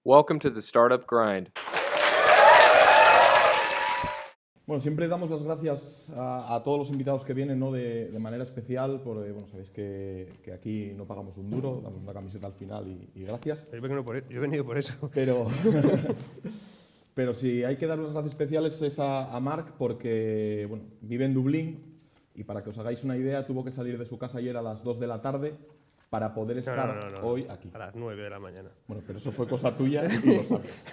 Welcome to the Startup Grind. Bueno, siempre damos las gracias a todos los invitados que vienen, ¿no? de manera especial, porque bueno, sabéis que aquí no pagamos un duro, damos una camiseta al final y gracias. Yo he venido por eso. Pero sí, hay que dar unas gracias especiales es a Marc porque bueno, vive en Dublín y para que os hagáis una idea tuvo que salir de su casa ayer a las 2 de la tarde para poder estar hoy aquí. A las 9 de la mañana. Bueno, pero eso fue cosa tuya y lo sabes.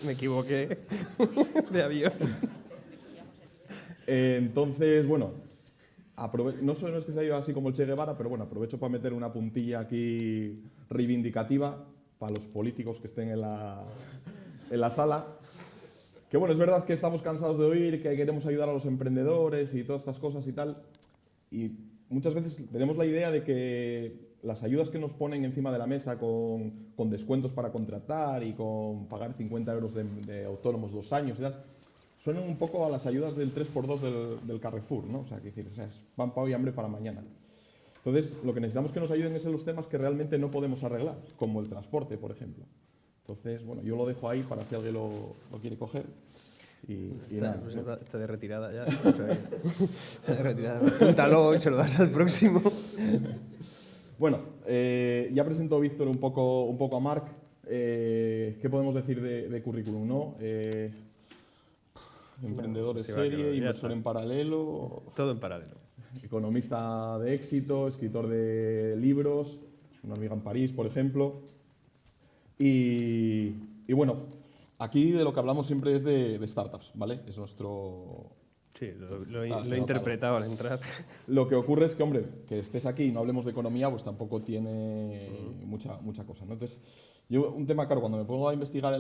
Me equivoqué de avión. Entonces, bueno, no solo es que se haya ido así como el Che Guevara, pero bueno, aprovecho para meter una puntilla aquí reivindicativa para los políticos que estén en la sala. Que bueno, es verdad que estamos cansados de oír que queremos ayudar a los emprendedores y todas estas cosas y tal. Y muchas veces tenemos la idea de que las ayudas que nos ponen encima de la mesa con descuentos para contratar y con pagar 50 euros de autónomos 2 años y tal, suenan un poco a las ayudas del 3x2 del Carrefour, ¿no? O sea, es pan para hoy, hambre para mañana. Entonces, lo que necesitamos que nos ayuden es en los temas que realmente no podemos arreglar, como el transporte, por ejemplo. Entonces, bueno, yo lo dejo ahí para si alguien lo quiere coger. Y nada, ¿no? Está de retirada ya. Está de retirada. Apúntalo y se lo das al próximo. Bueno, ya presentó Víctor un poco a Marc. ¿Qué podemos decir de currículum, no? Emprendedor en serie, inversor en paralelo. Todo en paralelo. Economista de éxito, escritor de libros, Una amiga en París, por ejemplo. Y bueno, aquí de lo que hablamos siempre es de startups, ¿vale? Es nuestro... Sí, lo he interpretado al entrar. Lo que ocurre es que, hombre, que estés aquí y no hablemos de economía, pues tampoco tiene mucha cosa, ¿no? Entonces, yo, un tema, claro, cuando me pongo a investigar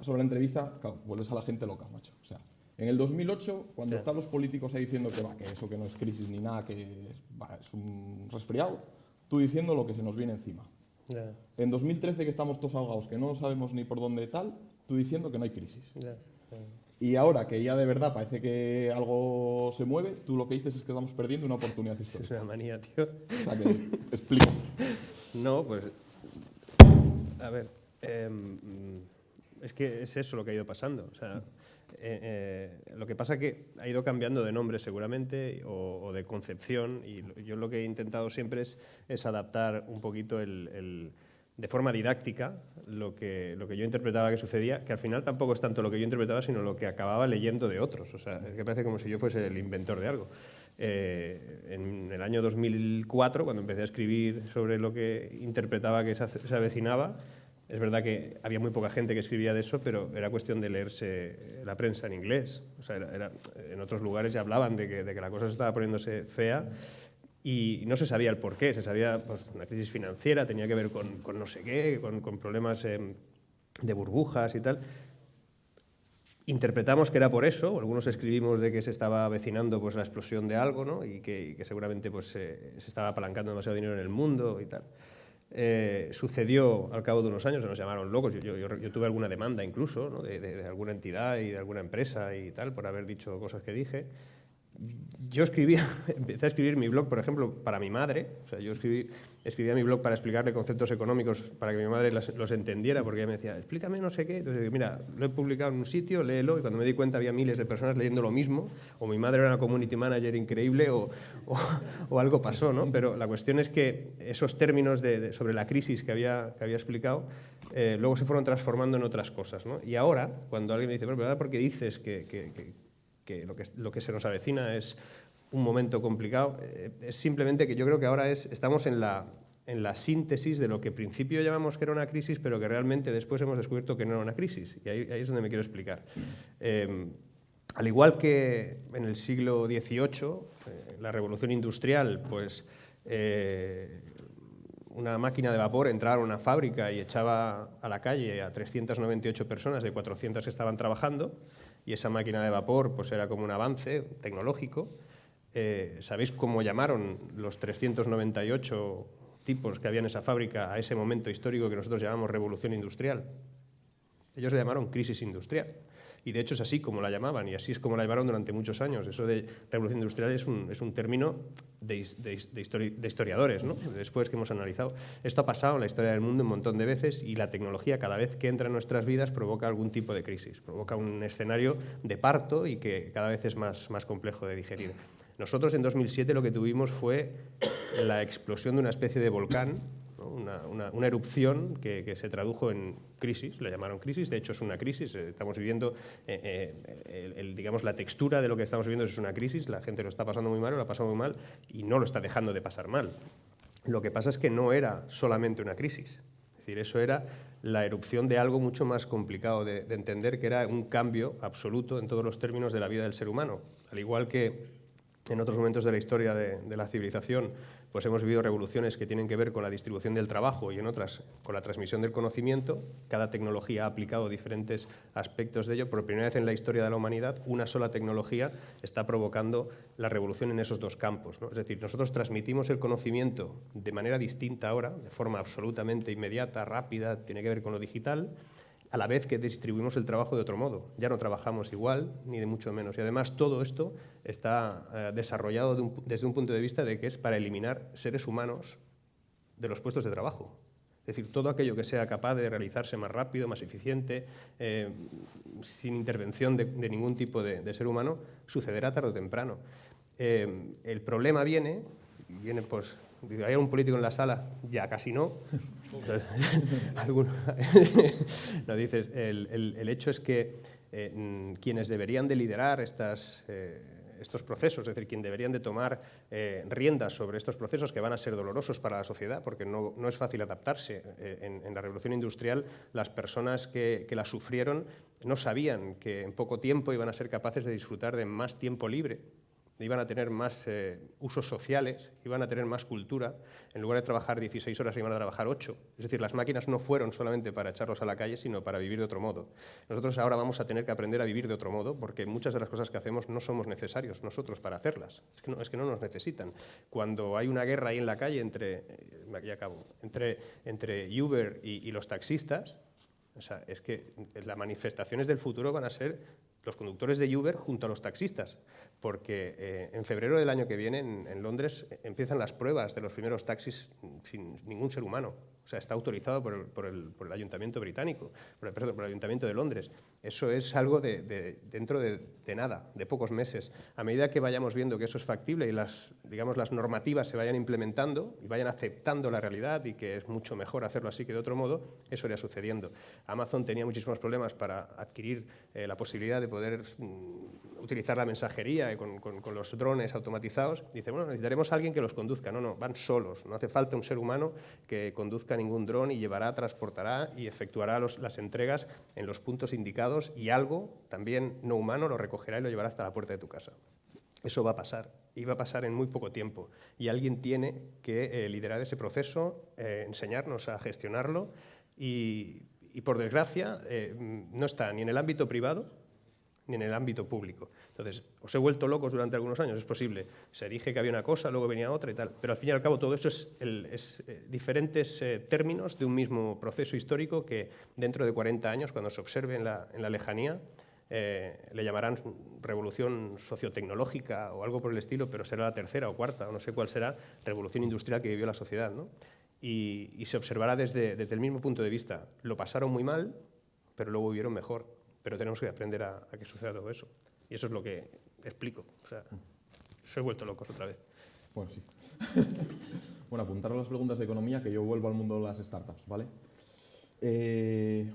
sobre la entrevista, claro, vuelves a la gente loca, macho. O sea, en el 2008, cuando están los políticos ahí diciendo que eso que no es crisis ni nada, que es un resfriado, tú diciendo lo que se nos viene encima. Yeah. En 2013, que estamos todos ahogados, que no sabemos ni por dónde tal, tú diciendo que no hay crisis. Yeah. Y ahora que ya de verdad parece que algo se mueve, tú lo que dices es que estamos perdiendo una oportunidad histórica. Es una manía, tío. O sea, que explico. No, pues... A ver, es que es eso lo que ha ido pasando. O sea, lo que pasa es que ha ido cambiando de nombre seguramente o de concepción, y yo lo que he intentado siempre es adaptar un poquito de forma didáctica lo que yo interpretaba que sucedía, que al final tampoco es tanto lo que yo interpretaba, sino lo que acababa leyendo de otros. O sea, es que parece como si yo fuese el inventor de algo. En el año 2004, cuando empecé a escribir sobre lo que interpretaba que se avecinaba, es verdad que había muy poca gente que escribía de eso, pero era cuestión de leerse la prensa en inglés. O sea, en otros lugares ya hablaban de que la cosa se estaba poniéndose fea y no se sabía el porqué. Se sabía, pues, una crisis financiera, tenía que ver con no sé qué, con problemas de burbujas y tal. Interpretamos que era por eso, o algunos escribimos de que se estaba avecinando, pues, la explosión de algo, ¿no? y que seguramente, pues, se estaba apalancando demasiado dinero en el mundo y tal. Sucedió al cabo de unos años, nos llamaron locos. Yo tuve alguna demanda incluso, ¿no? de alguna entidad y de alguna empresa y tal, por haber dicho cosas que dije. Yo empecé a escribir mi blog, por ejemplo, para mi madre. O sea, yo escribía mi blog para explicarle conceptos económicos para que mi madre los entendiera, porque ella me decía, explícame no sé qué. Entonces, mira, lo he publicado en un sitio, léelo, y cuando me di cuenta había miles de personas leyendo lo mismo, o mi madre era una community manager increíble, o algo pasó, ¿no? Pero la cuestión es que esos términos sobre la crisis que había explicado, luego se fueron transformando en otras cosas, ¿no? Y ahora, cuando alguien me dice, bueno, ¿verdad? ¿Por qué dices que lo que se nos avecina es un momento complicado? Es simplemente que yo creo que ahora estamos en la síntesis de lo que al principio llamamos que era una crisis, pero que realmente después hemos descubierto que no era una crisis. Y ahí es donde me quiero explicar. Al igual que en el siglo XVIII, la revolución industrial, pues una máquina de vapor entraba a una fábrica y echaba a la calle a 398 personas de 400 que estaban trabajando, y esa máquina de vapor, pues, era como un avance tecnológico. ¿Sabéis cómo llamaron los 398 tipos que había en esa fábrica a ese momento histórico que nosotros llamamos revolución industrial? Ellos le llamaron crisis industrial. Y de hecho es así como la llamaban, y así es como la llamaron durante muchos años. Eso de revolución industrial es un término de historiadores, ¿no? Después que hemos analizado. Esto ha pasado en la historia del mundo un montón de veces, y la tecnología, cada vez que entra en nuestras vidas, provoca algún tipo de crisis, provoca un escenario de parto y que cada vez es más complejo de digerir. Nosotros en 2007 lo que tuvimos fue la explosión de una especie de volcán, ¿no? Una erupción que se tradujo en crisis, la llamaron crisis, de hecho es una crisis, estamos viviendo, digamos, la textura de lo que estamos viviendo es una crisis, la gente lo está pasando muy mal, lo ha pasado muy mal y no lo está dejando de pasar mal. Lo que pasa es que no era solamente una crisis, es decir, eso era la erupción de algo mucho más complicado de entender, que era un cambio absoluto en todos los términos de la vida del ser humano, al igual que en otros momentos de la historia de la civilización, pues hemos vivido revoluciones que tienen que ver con la distribución del trabajo y en otras con la transmisión del conocimiento. Cada tecnología ha aplicado diferentes aspectos de ello. Por primera vez en la historia de la humanidad, una sola tecnología está provocando la revolución en esos dos campos, ¿no? Es decir, nosotros transmitimos el conocimiento de manera distinta ahora, de forma absolutamente inmediata, rápida, tiene que ver con lo digital, a la vez que distribuimos el trabajo de otro modo. Ya no trabajamos igual, ni de mucho menos. Y además todo esto está desarrollado desde un punto de vista de que es para eliminar seres humanos de los puestos de trabajo. Es decir, todo aquello que sea capaz de realizarse más rápido, más eficiente, sin intervención de ningún tipo de ser humano, sucederá tarde o temprano. El problema viene pues, ¿hay un político en la sala? Ya casi no. No, dices, el hecho es que quienes deberían de liderar estos procesos, es decir, quienes deberían de tomar riendas sobre estos procesos que van a ser dolorosos para la sociedad, porque no es fácil adaptarse. En la revolución industrial, las personas que la sufrieron no sabían que en poco tiempo iban a ser capaces de disfrutar de más tiempo libre, iban a tener más usos sociales, iban a tener más cultura. En lugar de trabajar 16 horas, iban a trabajar 8. Es decir, las máquinas no fueron solamente para echarlos a la calle, sino para vivir de otro modo. Nosotros ahora vamos a tener que aprender a vivir de otro modo, porque muchas de las cosas que hacemos no somos necesarios nosotros para hacerlas. Es que no nos necesitan. Cuando hay una guerra ahí en la calle entre Uber y los taxistas, o sea, es que las manifestaciones del futuro van a ser los conductores de Uber junto a los taxistas, porque en febrero del año que viene en Londres empiezan las pruebas de los primeros taxis sin ningún ser humano. O sea, está autorizado por el Ayuntamiento británico, por el Ayuntamiento de Londres. Eso es algo dentro de nada, de pocos meses. A medida que vayamos viendo que eso es factible y las normativas se vayan implementando y vayan aceptando la realidad y que es mucho mejor hacerlo así que de otro modo, eso irá sucediendo. Amazon tenía muchísimos problemas para adquirir la posibilidad de poder utilizar la mensajería con los drones automatizados. Dice, bueno, necesitaremos a alguien que los conduzca. No, van solos. No hace falta un ser humano que conduzca ningún dron y llevará, transportará y efectuará las entregas en los puntos indicados, y algo también no humano lo recogerá y lo llevará hasta la puerta de tu casa. Eso va a pasar, y va a pasar en muy poco tiempo. Y alguien tiene que liderar ese proceso, enseñarnos a gestionarlo, y por desgracia no está ni en el ámbito privado ni en el ámbito público. Entonces, os he vuelto locos durante algunos años, es posible. Se dije que había una cosa, luego venía otra y tal. Pero al fin y al cabo todo eso es diferentes términos de un mismo proceso histórico que dentro de 40 años, cuando se observe en la lejanía, le llamarán revolución sociotecnológica o algo por el estilo, pero será la tercera o cuarta, o no sé cuál será, revolución industrial que vivió la sociedad, ¿no? Y se observará desde el mismo punto de vista. Lo pasaron muy mal, pero luego vivieron mejor. Pero tenemos que aprender a que suceda todo eso. Y eso es lo que explico. O sea, se he vuelto locos otra vez. Bueno, sí. Bueno, apuntar a las preguntas de economía, que yo vuelvo al mundo de las startups, ¿vale?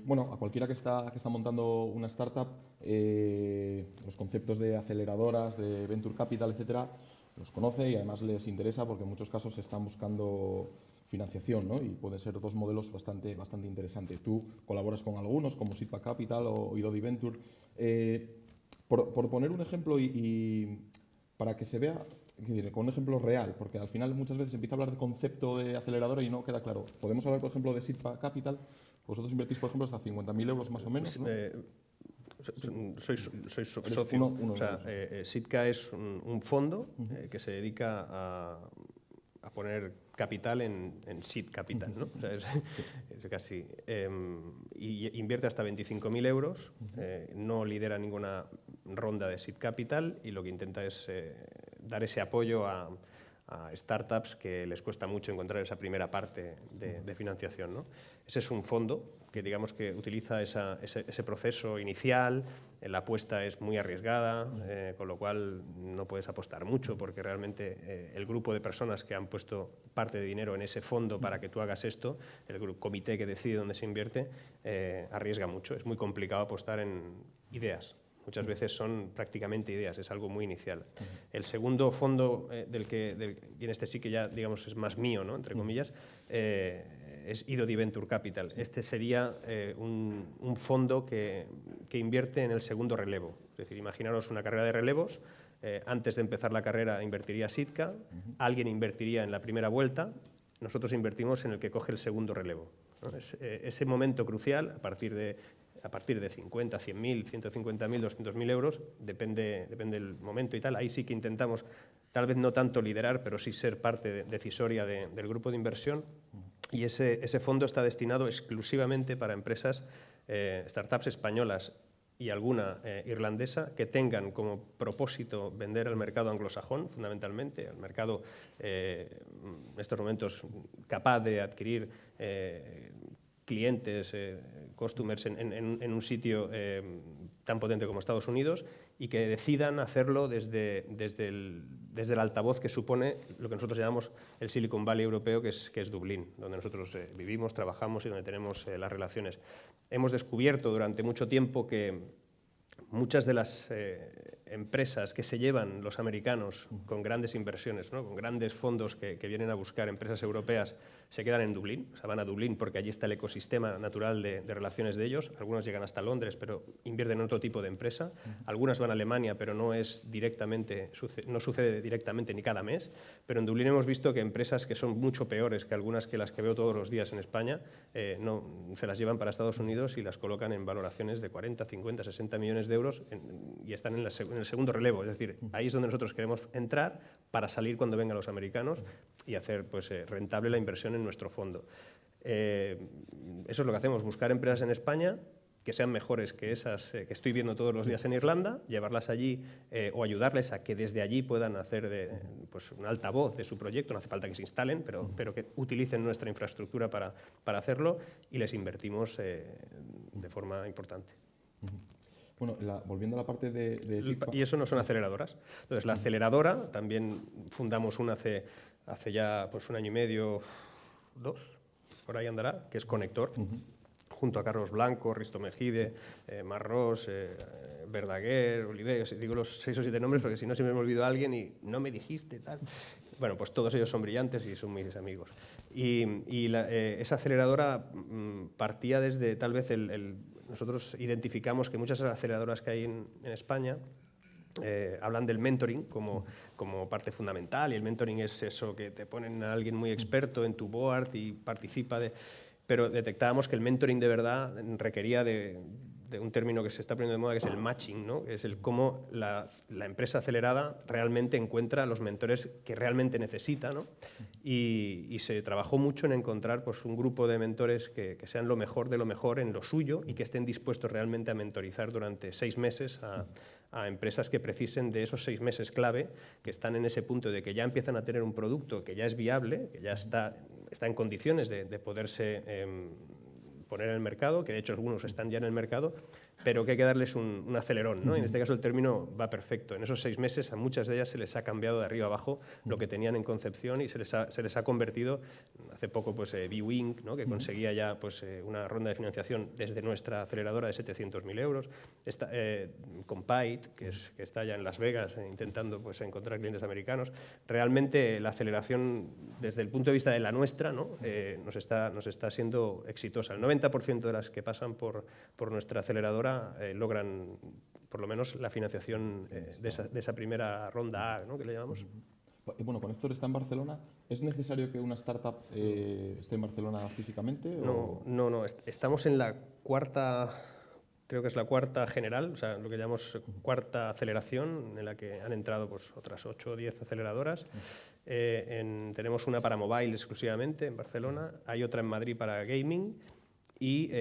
Bueno, a cualquiera que está montando una startup, los conceptos de aceleradoras, de venture capital, etcétera, los conoce y además les interesa porque en muchos casos están buscando financiación, ¿no? Y pueden ser dos modelos bastante interesantes. Tú colaboras con algunos, como Sitpa Capital o Idodi Venture. Por poner un ejemplo y para que se vea, con un ejemplo real, porque al final muchas veces empieza a hablar de concepto de aceleradora y no queda claro. Podemos hablar, por ejemplo, de Sitpa Capital. Vosotros invertís, por ejemplo, hasta 50.000 euros más o menos, ¿no? Soy socio. Sitka es un fondo que se dedica a poner capital en seed capital, ¿no? O sea, es casi. y invierte hasta 25.000 euros, no lidera ninguna ronda de seed capital y lo que intenta es dar ese apoyo a startups que les cuesta mucho encontrar esa primera parte de financiación, ¿no? Ese es un fondo que digamos que utiliza ese proceso inicial, la apuesta es muy arriesgada, con lo cual no puedes apostar mucho porque realmente el grupo de personas que han puesto parte de dinero en ese fondo para que tú hagas esto, el comité que decide dónde se invierte, arriesga mucho, es muy complicado apostar en ideas. Muchas veces son prácticamente ideas, es algo muy inicial. El segundo fondo, y en este sí que ya digamos es más mío, ¿no? Entre comillas, es IDODI Venture Capital. Este sería un fondo que invierte en el segundo relevo. Es decir, imaginaros una carrera de relevos, antes de empezar la carrera invertiría Sitka, alguien invertiría en la primera vuelta, nosotros invertimos en el que coge el segundo relevo, ¿no? Ese momento crucial, a partir de 50, 100.000, 150.000, 200.000 euros, depende del momento y tal. Ahí sí que intentamos, tal vez no tanto liderar, pero sí ser parte decisoria del grupo de inversión. Y ese fondo está destinado exclusivamente para empresas, startups españolas y alguna irlandesa, que tengan como propósito vender al mercado anglosajón, fundamentalmente, al mercado en estos momentos capaz de adquirir clientes, customers en un sitio tan potente como Estados Unidos y que decidan hacerlo desde el altavoz que supone lo que nosotros llamamos el Silicon Valley europeo, que es Dublín, donde nosotros vivimos, trabajamos y donde tenemos las relaciones. Hemos descubierto durante mucho tiempo que muchas de las empresas que se llevan los americanos con grandes inversiones, ¿no? Con grandes fondos que vienen a buscar empresas europeas, se quedan en Dublín, o sea, van a Dublín porque allí está el ecosistema natural de relaciones de ellos. Algunas llegan hasta Londres, pero invierten en otro tipo de empresa. Algunas van a Alemania, pero no sucede directamente ni cada mes. Pero en Dublín hemos visto que empresas que son mucho peores que algunas que las que veo todos los días en España, no, se las llevan para Estados Unidos y las colocan en valoraciones de 40, 50, 60 millones de euros y están en el segundo relevo. Es decir, ahí es donde nosotros queremos entrar para salir cuando vengan los americanos y hacer rentable la inversión en nuestro fondo. Eso es lo que hacemos, buscar empresas en España que sean mejores que esas que estoy viendo todos los días en Irlanda, llevarlas allí o ayudarles a que desde allí puedan hacer un altavoz de su proyecto. No hace falta que se instalen, pero que utilicen nuestra infraestructura para hacerlo y les invertimos de forma importante. Bueno, volviendo a la parte de Sitka. Y eso no son aceleradoras. Entonces, la aceleradora, también fundamos una hace ya un año y medio, 2, por ahí andará, que es Conector, junto a Carlos Blanco, Risto Mejide, Marros, Verdaguer, Oliver. Digo los 6 o 7 nombres porque si no siempre me olvido a alguien y no me dijiste tal. Bueno, pues todos ellos son brillantes y son mis amigos. Y esa aceleradora partía desde tal vez nosotros identificamos que muchas aceleradoras que hay en España hablan del mentoring como parte fundamental, y el mentoring es eso, que te ponen a alguien muy experto en tu board y participa pero detectábamos que el mentoring de verdad requería de un término que se está poniendo de moda, que es el matching, ¿no? Que es el cómo la empresa acelerada realmente encuentra a los mentores que realmente necesita, ¿no? Y se trabajó mucho en encontrar un grupo de mentores que sean lo mejor de lo mejor en lo suyo y que estén dispuestos realmente a mentorizar durante 6 meses a empresas que precisen de esos 6 meses clave, que están en ese punto de que ya empiezan a tener un producto que ya es viable, que ya está en condiciones de poderse poner en el mercado, que de hecho algunos están ya en el mercado, pero que hay que darles un acelerón, ¿no? En este caso el término va perfecto. En esos 6 meses a muchas de ellas se les ha cambiado de arriba abajo lo que tenían en concepción y se les ha convertido, hace poco B-Wing, ¿no? Que conseguía ya una ronda de financiación desde nuestra aceleradora de 700.000 euros, Compite, que está ya en Las Vegas intentando encontrar clientes americanos. Realmente la aceleración desde el punto de vista de la nuestra, ¿no? nos está siendo exitosa. El 90% de las que pasan por nuestra aceleradora logran por lo menos la financiación de esa primera ronda A, ¿no? Que le llamamos. Bueno, Conector está en Barcelona. ¿Es necesario que una startup esté en Barcelona físicamente? No. Estamos en la cuarta, creo que es la cuarta general, o sea, lo que llamamos cuarta aceleración, en la que han entrado otras 8 o 10 aceleradoras. Tenemos una para mobile exclusivamente en Barcelona, hay otra en Madrid para gaming. y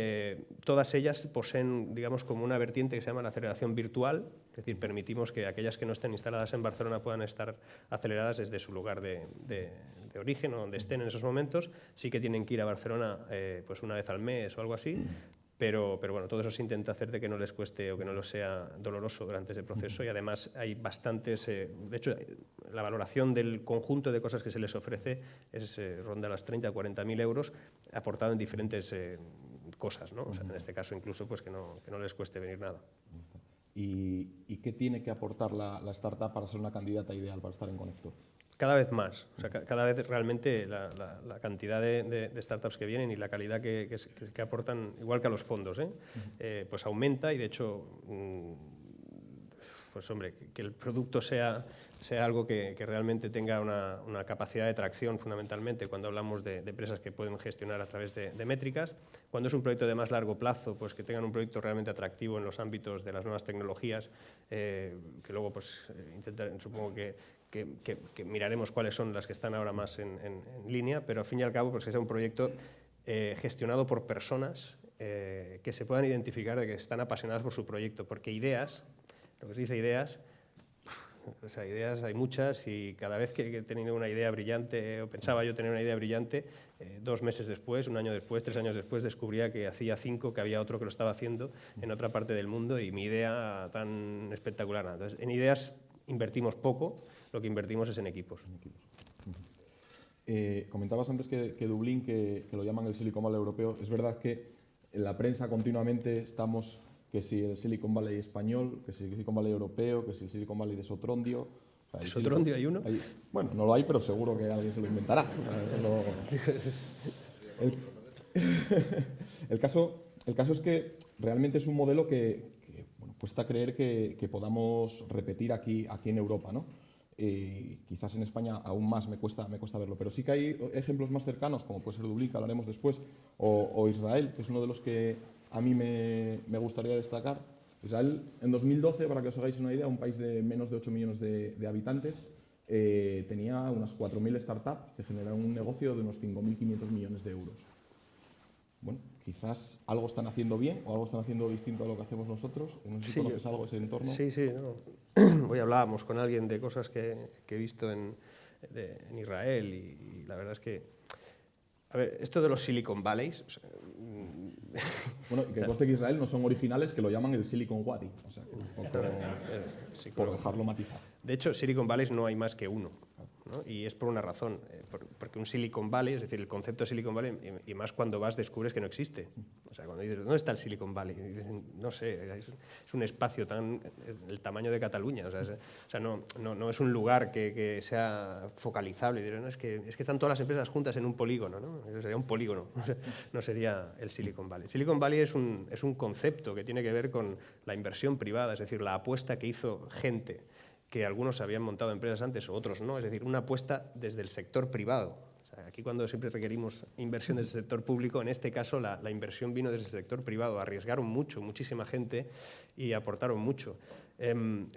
todas ellas poseen, digamos, como una vertiente que se llama la aceleración virtual, es decir, permitimos que aquellas que no estén instaladas en Barcelona puedan estar aceleradas desde su lugar de origen o donde estén en esos momentos. Sí que tienen que ir a Barcelona pues una vez al mes o algo así, pero bueno, todo eso se intenta hacer de que no les cueste o que no les sea doloroso durante ese proceso, y además hay bastantes, de hecho, la valoración del conjunto de cosas que se les ofrece ronda las 30 a 40.000 euros, aportado en diferentes cosas, ¿no? O sea, en este caso incluso pues que no les cueste venir nada. ¿Y qué tiene que aportar la startup para ser una candidata ideal para estar en Connector? Cada vez más, o sea, cada vez realmente la cantidad de startups que vienen y la calidad que aportan, igual que a los fondos, pues aumenta, y de hecho, pues hombre, que el producto sea algo que realmente tenga una capacidad de tracción, fundamentalmente cuando hablamos de empresas que pueden gestionar a través de métricas. Cuando es un proyecto de más largo plazo, pues que tengan un proyecto realmente atractivo en los ámbitos de las nuevas tecnologías, que luego pues supongo que miraremos cuáles son las que están ahora más en línea, pero al fin y al cabo pues que sea un proyecto gestionado por personas que se puedan identificar de que están apasionadas por su proyecto, porque ideas, lo que se dice ideas, o sea, ideas hay muchas, y cada vez que he tenido una idea brillante, o pensaba yo tener una idea brillante, 2 meses después, 1 año después, 3 años después, descubría que hacía 5 que había otro que lo estaba haciendo en otra parte del mundo, y mi idea tan espectacular. Entonces, en ideas invertimos poco, lo que invertimos es en equipos. Comentabas antes que Dublín, que lo llaman el Silicon Valley europeo. Es verdad que en la prensa continuamente estamos que si el Silicon Valley español, que si el Silicon Valley europeo, que si el Silicon Valley de Sotrondio. O sea, ¿De Sotrondio hay uno? Bueno, no lo hay, pero seguro que alguien se lo inventará. El caso es que realmente es un modelo que bueno, cuesta creer que podamos repetir aquí en Europa, ¿no? Quizás en España aún más me cuesta verlo, pero sí que hay ejemplos más cercanos, como puede ser Dublín, que hablaremos después, o Israel, que es uno de los que a mí me gustaría destacar. Israel, en 2012, para que os hagáis una idea, un país de menos de 8 millones de habitantes, tenía unas 4.000 startups que generaron un negocio de unos 5.500 millones de euros. Bueno, quizás algo están haciendo bien o algo están haciendo distinto a lo que hacemos nosotros. No sé si conoces algo de ese entorno. Sí. No. Hoy hablábamos con alguien de cosas que he visto en Israel, y la verdad es que, a ver, esto de los Silicon Valleys... O sea, bueno, que conste que Israel no son originales, que lo llaman el Silicon Wadi. O sea, por dejarlo matizar. De hecho, Silicon Valleys no hay más que uno, ¿no? Y es por una razón, porque un Silicon Valley, es decir, el concepto de Silicon Valley, y más cuando vas descubres que no existe. O sea, cuando dices, ¿dónde está el Silicon Valley? Y dicen, no sé, es un espacio el tamaño de Cataluña. O sea, no es un lugar que sea focalizable. Y dirán, no, es que están todas las empresas juntas en un polígono, ¿no? Eso sería un polígono, no sería el Silicon Valley. Silicon Valley es un concepto que tiene que ver con la inversión privada, es decir, la apuesta que hizo gente, que algunos habían montado empresas antes o otros no, es decir, una apuesta desde el sector privado. O sea, aquí cuando siempre requerimos inversión del sector público, en este caso la inversión vino desde el sector privado, arriesgaron mucho, muchísima gente, y aportaron mucho.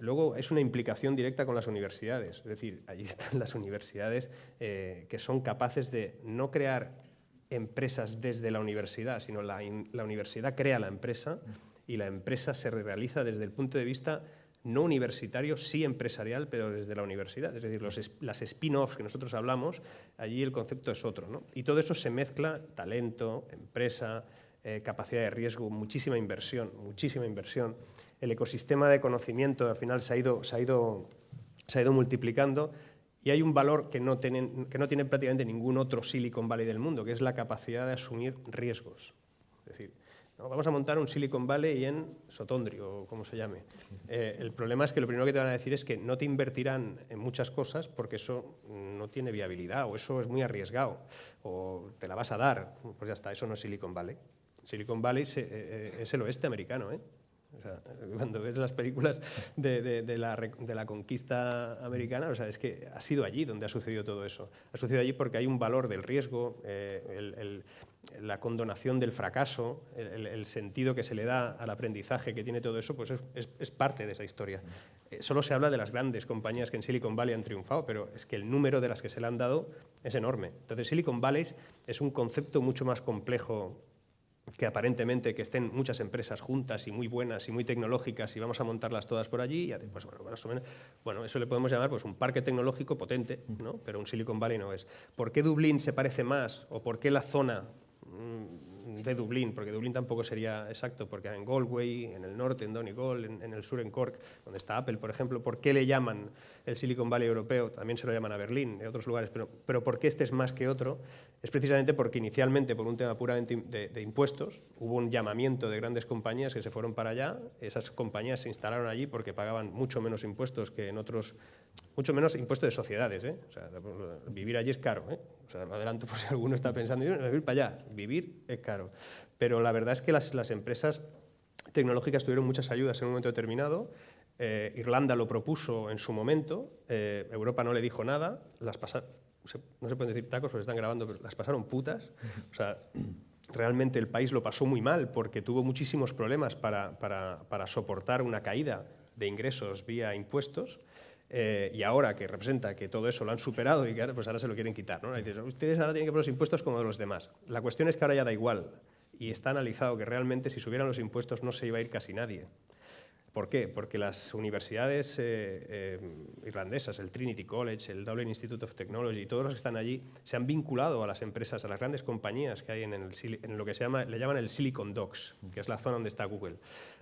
Luego es una implicación directa con las universidades, es decir, allí están las universidades que son capaces de no crear empresas desde la universidad, sino la universidad crea la empresa, y la empresa se realiza desde el punto de vista no universitario, sí empresarial, pero desde la universidad. Es decir, las spin-offs que nosotros hablamos, allí el concepto es otro, ¿no? Y todo eso se mezcla, talento, empresa, capacidad de riesgo, muchísima inversión. El ecosistema de conocimiento al final se ha ido multiplicando, y hay un valor que no tiene prácticamente ningún otro Silicon Valley del mundo, que es la capacidad de asumir riesgos. Es decir, no, vamos a montar un Silicon Valley en Sotondrio, o como se llame. El problema es que lo primero que te van a decir es que no te invertirán en muchas cosas porque eso no tiene viabilidad, o eso es muy arriesgado, o te la vas a dar. Pues ya está, eso no es Silicon Valley. Silicon Valley es el oeste americano, ¿eh? O sea, cuando ves las películas de la conquista americana, o sea, es que ha sido allí donde ha sucedido todo eso. Ha sucedido allí porque hay un valor del riesgo, la condonación del fracaso, el sentido que se le da al aprendizaje que tiene todo eso, pues es parte de esa historia. Solo se habla de las grandes compañías que en Silicon Valley han triunfado, pero es que el número de las que se le han dado es enorme. Entonces, Silicon Valley es un concepto mucho más complejo que aparentemente que estén muchas empresas juntas y muy buenas y muy tecnológicas y vamos a montarlas todas por allí, y pues bueno, más o menos, bueno, eso le podemos llamar pues un parque tecnológico potente, ¿no? Pero un Silicon Valley no es. ¿Por qué Dublín se parece más o por qué la zona de Dublín? Porque Dublín tampoco sería exacto, porque en Galway, en el norte, en Donegal, en el sur, en Cork, donde está Apple, por ejemplo, ¿por qué le llaman el Silicon Valley europeo? También se lo llaman a Berlín, en otros lugares, pero ¿por qué este es más que otro? Es precisamente porque inicialmente, por un tema puramente de impuestos, hubo un llamamiento de grandes compañías que se fueron para allá, esas compañías se instalaron allí porque pagaban mucho menos impuestos que en otros, mucho menos impuestos de sociedades, ¿eh? O sea, vivir allí es caro, ¿eh? O sea, lo adelanto por si alguno está pensando, vivir para allá, vivir es caro. Pero la verdad es que las empresas tecnológicas tuvieron muchas ayudas en un momento determinado. Irlanda lo propuso en su momento, Europa no le dijo nada, no se pueden decir tacos porque están grabando, pero las pasaron putas. O sea, realmente el país lo pasó muy mal porque tuvo muchísimos problemas para soportar una caída de ingresos vía impuestos. Y ahora que representa que todo eso lo han superado y que pues ahora se lo quieren quitar, ¿no? Y dices, ustedes ahora tienen que poner los impuestos como los demás. La cuestión es que ahora ya da igual y está analizado que realmente si subieran los impuestos no se iba a ir casi nadie. ¿Por qué? Porque las universidades irlandesas, el Trinity College, el Dublin Institute of Technology, todos los que están allí se han vinculado a las empresas, a las grandes compañías que hay en lo que le llaman el Silicon Docks, que es la zona donde está Google.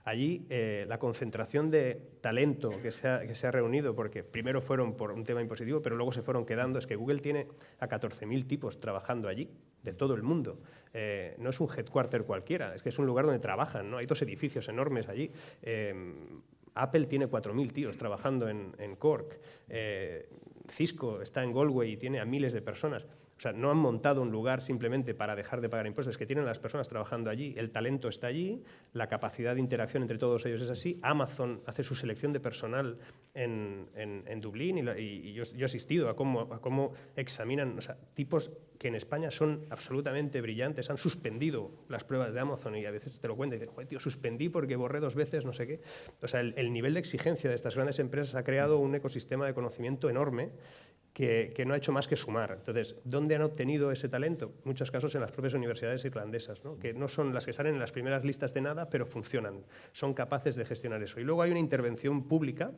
Allí la concentración de talento que se ha reunido, porque primero fueron por un tema impositivo, pero luego se fueron quedando, es que Google tiene a 14.000 tipos trabajando allí, de todo el mundo. No es un headquarter cualquiera, es que es un lugar donde trabajan, ¿no? Hay 2 edificios enormes allí. Apple tiene 4.000 tíos trabajando en Cork. Cisco está en Galway y tiene a miles de personas. O sea, no han montado un lugar simplemente para dejar de pagar impuestos, es que tienen a las personas trabajando allí, el talento está allí, la capacidad de interacción entre todos ellos es así. Amazon hace su selección de personal en Dublín y yo he asistido a cómo examinan, o sea, tipos que en España son absolutamente brillantes, han suspendido las pruebas de Amazon y a veces te lo cuentan y dices, joder, tío, suspendí porque borré 2 veces, no sé qué. O sea, el nivel de exigencia de estas grandes empresas ha creado un ecosistema de conocimiento enorme que no ha hecho más que sumar. Entonces, ¿dónde han obtenido ese talento? En muchos casos en las propias universidades irlandesas, ¿no? Que no son las que salen en las primeras listas de nada, pero funcionan, son capaces de gestionar eso. Y luego hay una intervención pública,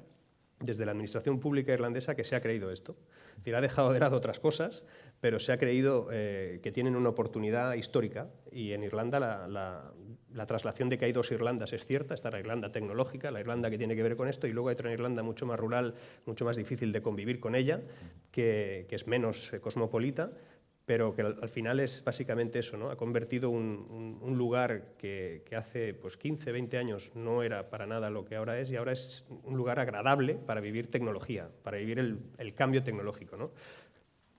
desde la administración pública irlandesa, que se ha creído esto. Es decir, ha dejado de lado otras cosas, pero se ha creído que tienen una oportunidad histórica. Y en Irlanda la traslación de que hay 2 Irlandas es cierta. Está la Irlanda tecnológica, la Irlanda que tiene que ver con esto, y luego hay otra Irlanda mucho más rural, mucho más difícil de convivir con ella, que es menos cosmopolita, pero que al final es básicamente eso, ¿no? Ha convertido un lugar que hace pues, 15, 20 años no era para nada lo que ahora es, y ahora es un lugar agradable para vivir tecnología, para vivir el cambio tecnológico, ¿no?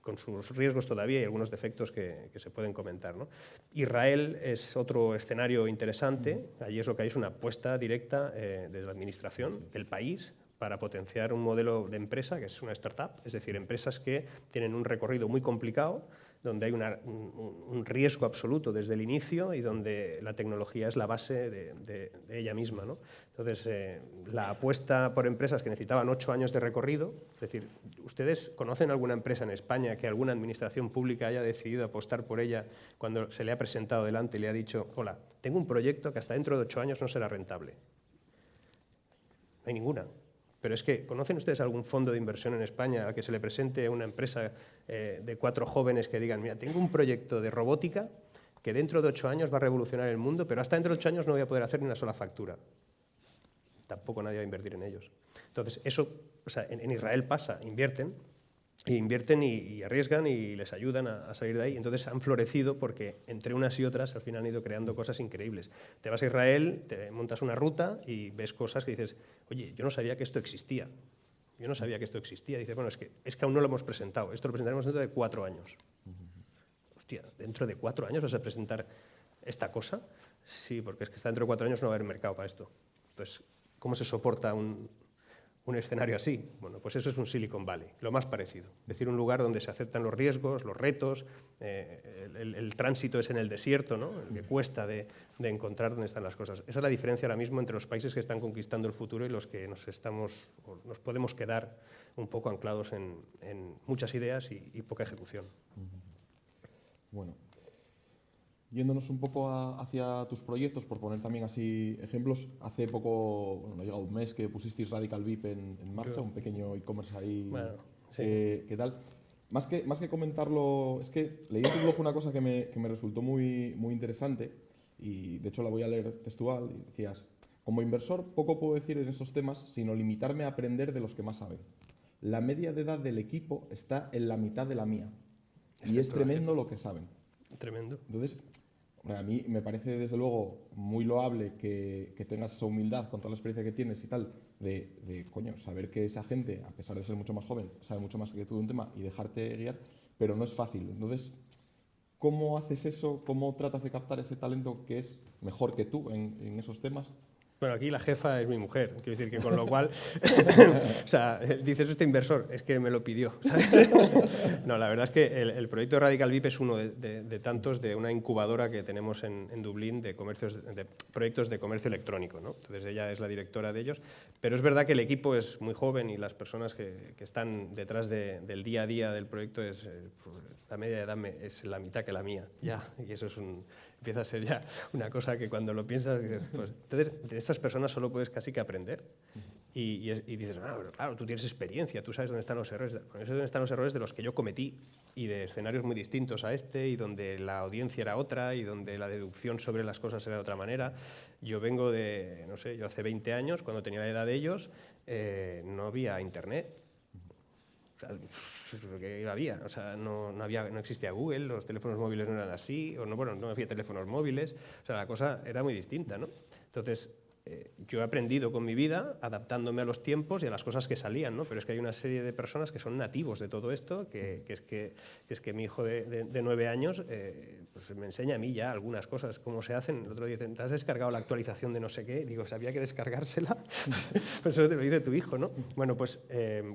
Con sus riesgos todavía y algunos defectos que se pueden comentar, ¿no? Israel es otro escenario interesante. Allí es lo que hay, es una apuesta directa de la administración del país para potenciar un modelo de empresa que es una startup, es decir, empresas que tienen un recorrido muy complicado, donde hay un riesgo absoluto desde el inicio y donde la tecnología es la base de ella misma, ¿no? Entonces, la apuesta por empresas que necesitaban 8 años de recorrido, es decir, ¿ustedes conocen alguna empresa en España que alguna administración pública haya decidido apostar por ella cuando se le ha presentado delante y le ha dicho, hola, tengo un proyecto que hasta dentro de 8 años no será rentable? No hay ninguna. Pero es que, ¿conocen ustedes algún fondo de inversión en España al que se le presente a una empresa de 4 jóvenes que digan, mira, tengo un proyecto de robótica que dentro de 8 años va a revolucionar el mundo, pero hasta dentro de 8 años no voy a poder hacer ni una sola factura? Tampoco nadie va a invertir en ellos. Entonces, eso, o sea, en Israel pasa, invierten y arriesgan y les ayudan a salir de ahí. Entonces han florecido porque entre unas y otras al final han ido creando cosas increíbles. Te vas a Israel, te montas una ruta y ves cosas que dices, oye, yo no sabía que esto existía. Yo no sabía que esto existía. Dices, bueno, es que aún no lo hemos presentado. Esto lo presentaremos dentro de 4 años. Hostia, ¿dentro de 4 años vas a presentar esta cosa? Sí, porque es que hasta dentro de 4 años no va a haber mercado para esto. Entonces, ¿cómo se soporta un escenario así? Bueno, pues eso es un Silicon Valley, lo más parecido. Es decir, un lugar donde se aceptan los riesgos, los retos, el tránsito es en el desierto, ¿no? El que cuesta de encontrar dónde están las cosas. Esa es la diferencia ahora mismo entre los países que están conquistando el futuro y los que nos podemos quedar un poco anclados en muchas ideas y poca ejecución. Bueno, Yéndonos un poco hacia tus proyectos, por poner también así ejemplos, hace poco, bueno, no ha llegado un mes que pusisteis Radical VIP en marcha, un pequeño e-commerce ahí. Bueno, sí. ¿Qué tal? Más que comentarlo, es que leí en tu blog una cosa que me resultó muy interesante y de hecho la voy a leer textual y decías, como inversor poco puedo decir en estos temas sino limitarme a aprender de los que más saben. La media de edad del equipo está en la mitad de la mía y es tremendo lo que saben. Tremendo. Entonces, a mí me parece desde luego muy loable que tengas esa humildad con toda la experiencia que tienes y tal, de coño, saber que esa gente, a pesar de ser mucho más joven, sabe mucho más que tú de un tema y dejarte guiar, pero no es fácil. Entonces, ¿cómo haces eso? ¿Cómo tratas de captar ese talento que es mejor que tú en esos temas? Bueno, aquí la jefa es mi mujer, quiero decir que con lo cual, o sea, dices este inversor, es que me lo pidió, ¿sabes? No, la verdad es que el proyecto Radical VIP es uno de tantos de una incubadora que tenemos en Dublín de proyectos de comercio electrónico, ¿no? Entonces ella es la directora de ellos, pero es verdad que el equipo es muy joven y las personas que están detrás del día a día del proyecto la media de edad es la mitad que la mía, ya, y eso empieza a ser ya una cosa que cuando lo piensas, dices, pues, entonces de esas personas solo puedes casi que aprender. Y dices, pero claro, tú tienes experiencia, tú sabes dónde están los errores. Bueno, eso es donde están los errores de los que yo cometí y de escenarios muy distintos a este y donde la audiencia era otra y donde la deducción sobre las cosas era de otra manera. Yo vengo de, no sé, yo hace 20 años, cuando tenía la edad de ellos, no había internet. O sea, ¿qué había? O sea, no existía Google, los teléfonos móviles no eran así, o no había teléfonos móviles, o sea, la cosa era muy distinta, ¿no? Entonces, yo he aprendido con mi vida, adaptándome a los tiempos y a las cosas que salían, ¿no? Pero es que hay una serie de personas que son nativos de todo esto, que es que mi hijo de 9 años pues me enseña a mí ya algunas cosas, cómo se hacen. El otro día dicen, ¿te has descargado la actualización de no sé qué? Digo, ¿sabía que descargársela? Pues eso te lo dice tu hijo, ¿no? Bueno, pues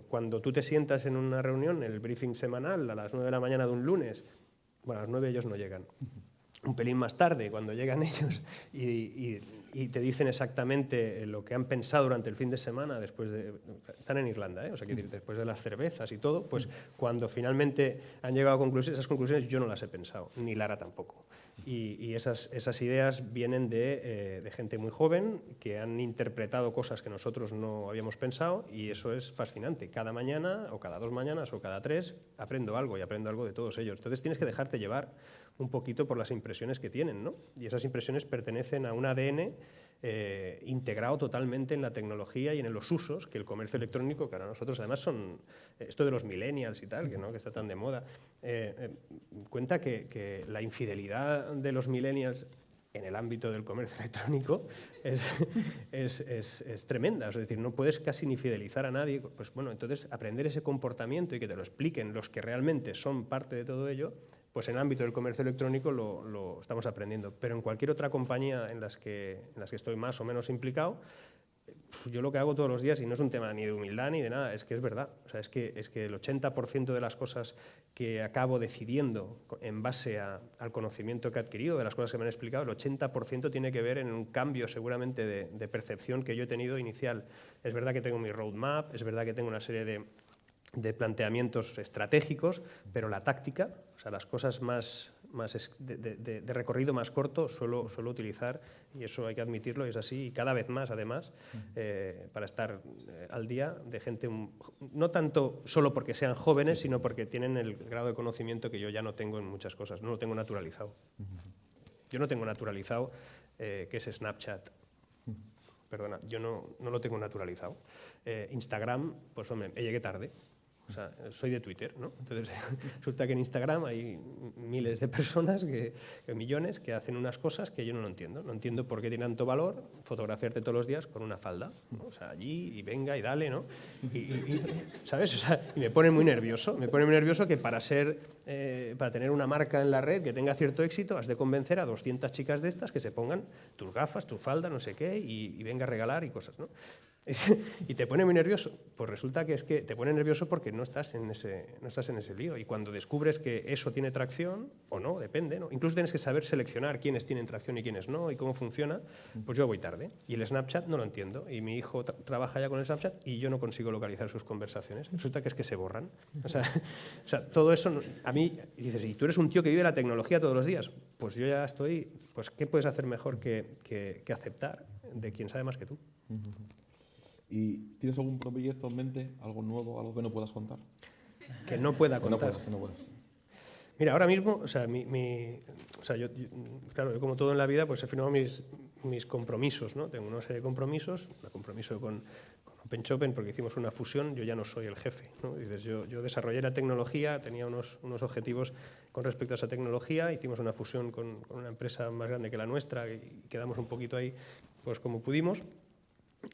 cuando tú te sientas en una reunión, en el briefing semanal, a las 9 de la mañana de un lunes, bueno, a las 9 ellos no llegan. Un pelín más tarde, cuando llegan ellos y te dicen exactamente lo que han pensado durante el fin de semana, están en Irlanda, o sea, después de las cervezas y todo, pues cuando finalmente han llegado a esas conclusiones, yo no las he pensado, ni Lara tampoco. Y esas ideas vienen de gente muy joven que han interpretado cosas que nosotros no habíamos pensado y eso es fascinante. Cada mañana, o cada 2 mañanas, o cada 3, aprendo algo y aprendo algo de todos ellos. Entonces tienes que dejarte llevar un poquito por las impresiones que tienen, ¿no? Y esas impresiones pertenecen a un ADN integrado totalmente en la tecnología y en los usos que el comercio electrónico, que ahora nosotros además son esto de los millennials y tal, que está tan de moda, cuenta que la infidelidad de los millennials en el ámbito del comercio electrónico es tremenda, es decir, no puedes casi ni fidelizar a nadie. Pues bueno, entonces aprender ese comportamiento y que te lo expliquen los que realmente son parte de todo ello, pues en el ámbito del comercio electrónico lo estamos aprendiendo. Pero en cualquier otra compañía en las que estoy más o menos implicado, yo lo que hago todos los días, y no es un tema ni de humildad ni de nada, es que es verdad. O sea, es que el 80% de las cosas que acabo decidiendo en base al conocimiento que he adquirido, de las cosas que me han explicado, el 80% tiene que ver en un cambio seguramente de percepción que yo he tenido inicial. Es verdad que tengo mi roadmap, es verdad que tengo una serie de planteamientos estratégicos, pero la táctica, o sea, las cosas de recorrido más corto suelo utilizar, y eso hay que admitirlo, y es así, y cada vez más además, para estar al día de gente, no tanto solo porque sean jóvenes, sino porque tienen el grado de conocimiento que yo ya no tengo en muchas cosas, no lo tengo naturalizado. Yo no tengo naturalizado qué es Snapchat. Perdona, yo no lo tengo naturalizado. Instagram, pues hombre, llegué tarde. O sea, soy de Twitter, ¿no? Entonces, resulta que en Instagram hay miles de personas, millones, que hacen unas cosas que yo no lo entiendo. No entiendo por qué tiene tanto valor fotografiarte todos los días con una falda, ¿no? O sea, allí y venga y dale, ¿no? ¿Sabes? O sea, y me pone muy nervioso. Me pone muy nervioso que para tener una marca en la red que tenga cierto éxito, has de convencer a 200 chicas de estas que se pongan tus gafas, tu falda, no sé qué, y venga a regalar y cosas, ¿no? Y te pone muy nervioso. Pues resulta que es que te pone nervioso porque no estás en ese lío. Y cuando descubres que eso tiene tracción, o no, depende, ¿no? Incluso tienes que saber seleccionar quiénes tienen tracción y quiénes no, y cómo funciona, pues yo voy tarde. Y el Snapchat no lo entiendo. Y mi hijo trabaja ya con el Snapchat y yo no consigo localizar sus conversaciones. Resulta que es que se borran. O sea, todo eso, a mí, dices, ¿y tú eres un tío que vive la tecnología todos los días? Pues yo ya estoy, pues ¿qué puedes hacer mejor que aceptar de quien sabe más que tú? ¿Y tienes algún proyecto en mente, algo nuevo, algo que no puedas contar? Que no pueda Que no contar. puedas, que no puedas. Mira, ahora mismo, o sea, claro, yo como todo en la vida, pues he firmado mis compromisos, ¿no? Tengo una serie de compromisos, un compromiso con OpenChopen porque hicimos una fusión, yo ya no soy el jefe, ¿no? Dices, yo desarrollé la tecnología, tenía unos objetivos con respecto a esa tecnología, hicimos una fusión con una empresa más grande que la nuestra y quedamos un poquito ahí, pues como pudimos.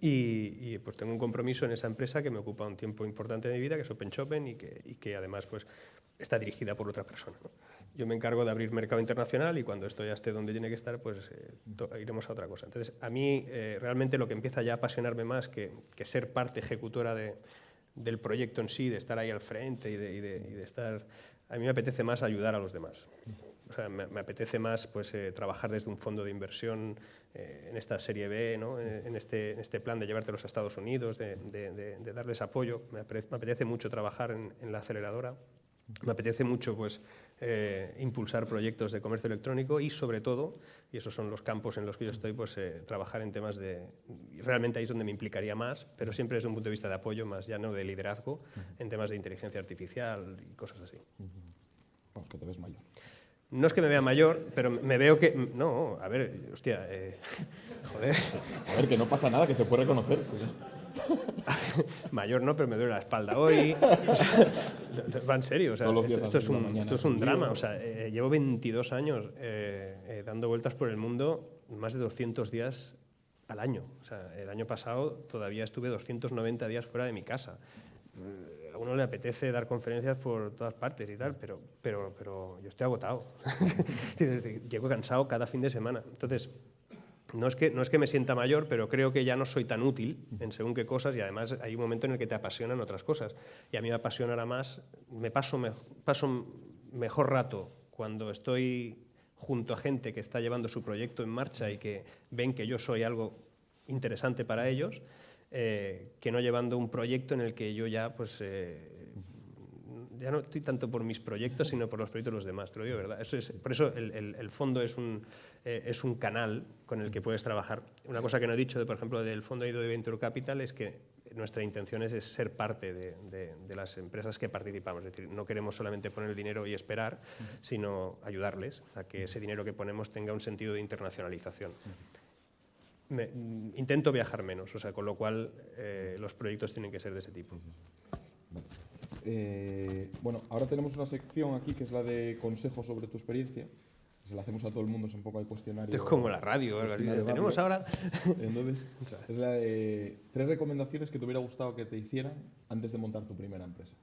Y pues tengo un compromiso en esa empresa que me ocupa un tiempo importante de mi vida, que es OpenChopen, y que además pues, está dirigida por otra persona, ¿no? Yo me encargo de abrir mercado internacional y cuando esto ya esté donde tiene que estar, pues iremos a otra cosa. Entonces, a mí realmente lo que empieza ya a apasionarme más que ser parte ejecutora del proyecto en sí, de estar ahí al frente y de estar... A mí me apetece más ayudar a los demás. O sea, me apetece más pues, trabajar desde un fondo de inversión en esta serie B, ¿no? en este plan de llevártelos a Estados Unidos, de darles apoyo. Me apetece mucho trabajar en la aceleradora. Me apetece mucho pues, impulsar proyectos de comercio electrónico y, sobre todo, y esos son los campos en los que yo estoy, pues, trabajar en temas de... Realmente ahí es donde me implicaría más, pero siempre desde un punto de vista de apoyo, más ya no de liderazgo, en temas de inteligencia artificial y cosas así. Vamos, que te ves mayor. No es que me vea mayor, pero me veo que... No, a ver, hostia, joder. A ver, que no pasa nada, que se puede reconocer. Sí. Mayor no, pero me duele la espalda hoy. O sea, va en serio, o sea, esto es un drama. O sea, llevo 22 años dando vueltas por el mundo, más de 200 días al año. O sea, el año pasado todavía estuve 290 días fuera de mi casa. A uno le apetece dar conferencias por todas partes y tal, pero yo estoy agotado. Llego cansado cada fin de semana. Entonces, no es que me sienta mayor, pero creo que ya no soy tan útil en según qué cosas y además hay un momento en el que te apasionan otras cosas. Y a mí me apasionará más, me paso mejor rato cuando estoy junto a gente que está llevando su proyecto en marcha y que ven que yo soy algo interesante para ellos, que no llevando un proyecto en el que yo ya, pues, ya no estoy tanto por mis proyectos, sino por los proyectos de los demás, te lo digo, ¿verdad? Por eso el fondo es un canal con el que puedes trabajar. Una cosa que no he dicho, por ejemplo, del fondo de Venture Capital es que nuestra intención es ser parte de las empresas que participamos. Es decir, no queremos solamente poner el dinero y esperar, sino ayudarles a que ese dinero que ponemos tenga un sentido de internacionalización. Intento viajar menos, o sea, con lo cual los proyectos tienen que ser de ese tipo. Bueno, ahora tenemos una sección aquí que es la de consejos sobre tu experiencia. Se la hacemos a todo el mundo, es un poco el cuestionario. Esto es como la radio, tenemos ahora... Entonces, es la de 3 recomendaciones que te hubiera gustado que te hicieran antes de montar tu primera empresa.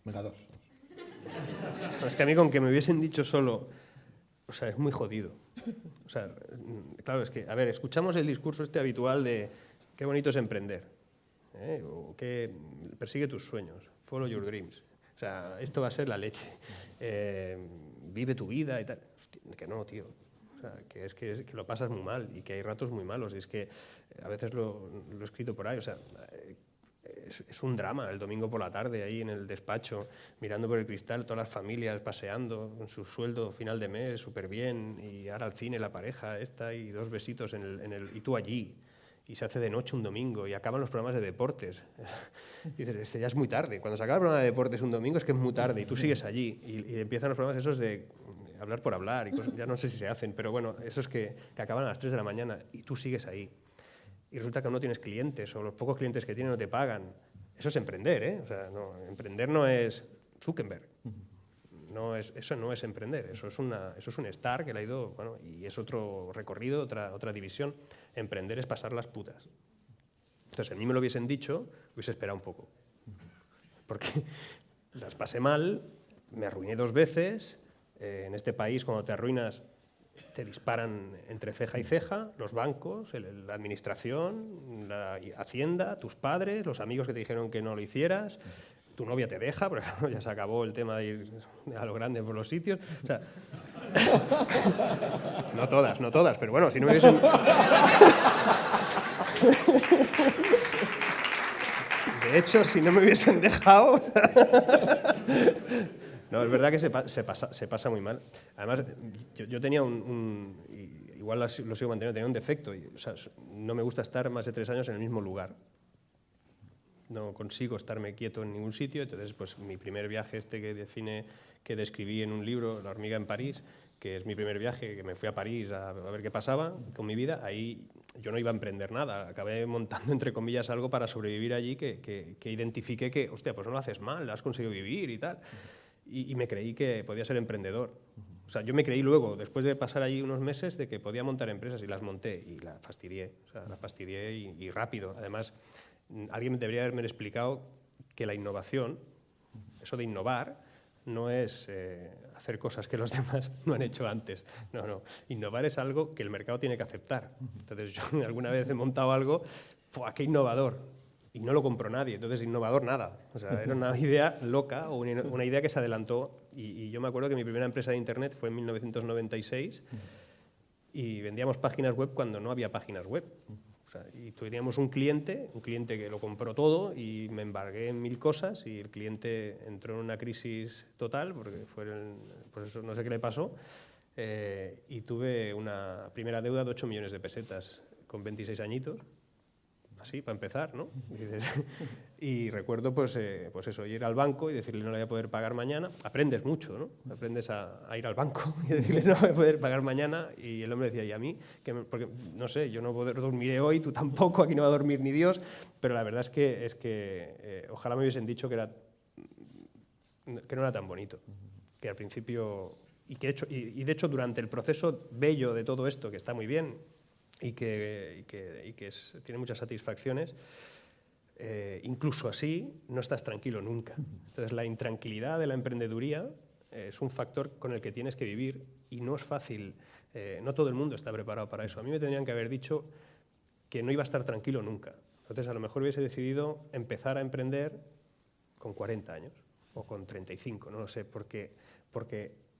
Venga, 2. Es que a mí con que me hubiesen dicho solo, o sea, es muy jodido. O sea, claro, es que, a ver, escuchamos el discurso este habitual de qué bonito es emprender, o que persigue tus sueños, follow your dreams. O sea, esto va a ser la leche. Vive tu vida y tal. Hostia, que no, tío. O sea, que que lo pasas muy mal y que hay ratos muy malos. Y es que a veces lo he escrito por ahí. O sea, es un drama el domingo por la tarde ahí en el despacho, mirando por el cristal, todas las familias paseando con su sueldo final de mes, súper bien, y ahora al cine la pareja esta y 2 besitos y tú allí. Y se hace de noche un domingo y acaban los programas de deportes. Y dices, ya es muy tarde. Cuando se acaba el programa de deportes un domingo es que es muy tarde y tú sigues allí. Y empiezan los programas esos de hablar por hablar y cosas, ya no sé si se hacen, pero bueno, esos que acaban a las 3 de la mañana y tú sigues ahí. Y resulta que no tienes clientes o los pocos clientes que tienes no te pagan. Eso es emprender, ¿eh? O sea, no, emprender no es Zuckerberg. Eso no es emprender, eso es un estar que le ha ido, bueno, y es otro recorrido, otra división. Emprender es pasar las putas. Entonces, si a mí me lo hubiesen dicho, hubiese esperado un poco. Porque las pasé mal, me arruiné 2 veces. En este país, cuando te arruinas, te disparan entre ceja y ceja los bancos, la administración, la Hacienda, tus padres, los amigos que te dijeron que no lo hicieras, tu novia te deja, porque claro, ya se acabó el tema de ir a lo grande por los sitios. O sea, no todas, pero bueno, si no me hubiesen... De hecho, si no me hubiesen dejado... No, es verdad que se pasa muy mal. Además, yo tenía igual lo sigo manteniendo, tenía un defecto. O sea, no me gusta estar más de 3 años en el mismo lugar. No consigo estarme quieto en ningún sitio. Entonces, pues mi primer viaje de cine que describí en un libro, La hormiga en París, que es mi primer viaje, que me fui a París a ver qué pasaba con mi vida, ahí yo no iba a emprender nada. Acabé montando, entre comillas, algo para sobrevivir allí que identifiqué que, hostia, pues no lo haces mal, has conseguido vivir y tal. Y me creí que podía ser emprendedor. O sea, yo me creí luego, después de pasar allí unos meses, de que podía montar empresas y las monté y la fastidié. O sea, la fastidié y rápido. Además, alguien debería haberme explicado que la innovación, eso de innovar, no es hacer cosas que los demás no han hecho antes. No. Innovar es algo que el mercado tiene que aceptar. Entonces, yo alguna vez he montado algo, ¡fua, qué innovador! Y no lo compró nadie, entonces innovador nada. O sea, era una idea loca o una idea que se adelantó. Y yo me acuerdo que mi primera empresa de Internet fue en 1996 y vendíamos páginas web cuando no había páginas web. O sea, y teníamos un cliente que lo compró todo y me embargué en 1000 cosas y el cliente entró en una crisis total porque pues eso no sé qué le pasó y tuve una primera deuda de 8 millones de pesetas con 26 añitos. Así, para empezar, ¿no? Y recuerdo, pues eso, ir al banco y decirle no le voy a poder pagar mañana. Aprendes mucho, ¿no? Aprendes a ir al banco y decirle no voy a poder pagar mañana. Y el hombre decía, ¿y a mí? Porque, no sé, yo no dormiré hoy, tú tampoco, aquí no va a dormir ni Dios. Pero la verdad es que ojalá me hubiesen dicho que no era tan bonito. Que al principio... Y de hecho, durante el proceso bello de todo esto, que está muy bien, y que tiene muchas satisfacciones, incluso así no estás tranquilo nunca. Entonces la intranquilidad de la emprendeduría es un factor con el que tienes que vivir y no es fácil, no todo el mundo está preparado para eso. A mí me tendrían que haber dicho que no iba a estar tranquilo nunca. Entonces a lo mejor hubiese decidido empezar a emprender con 40 años o con 35, no lo sé, porque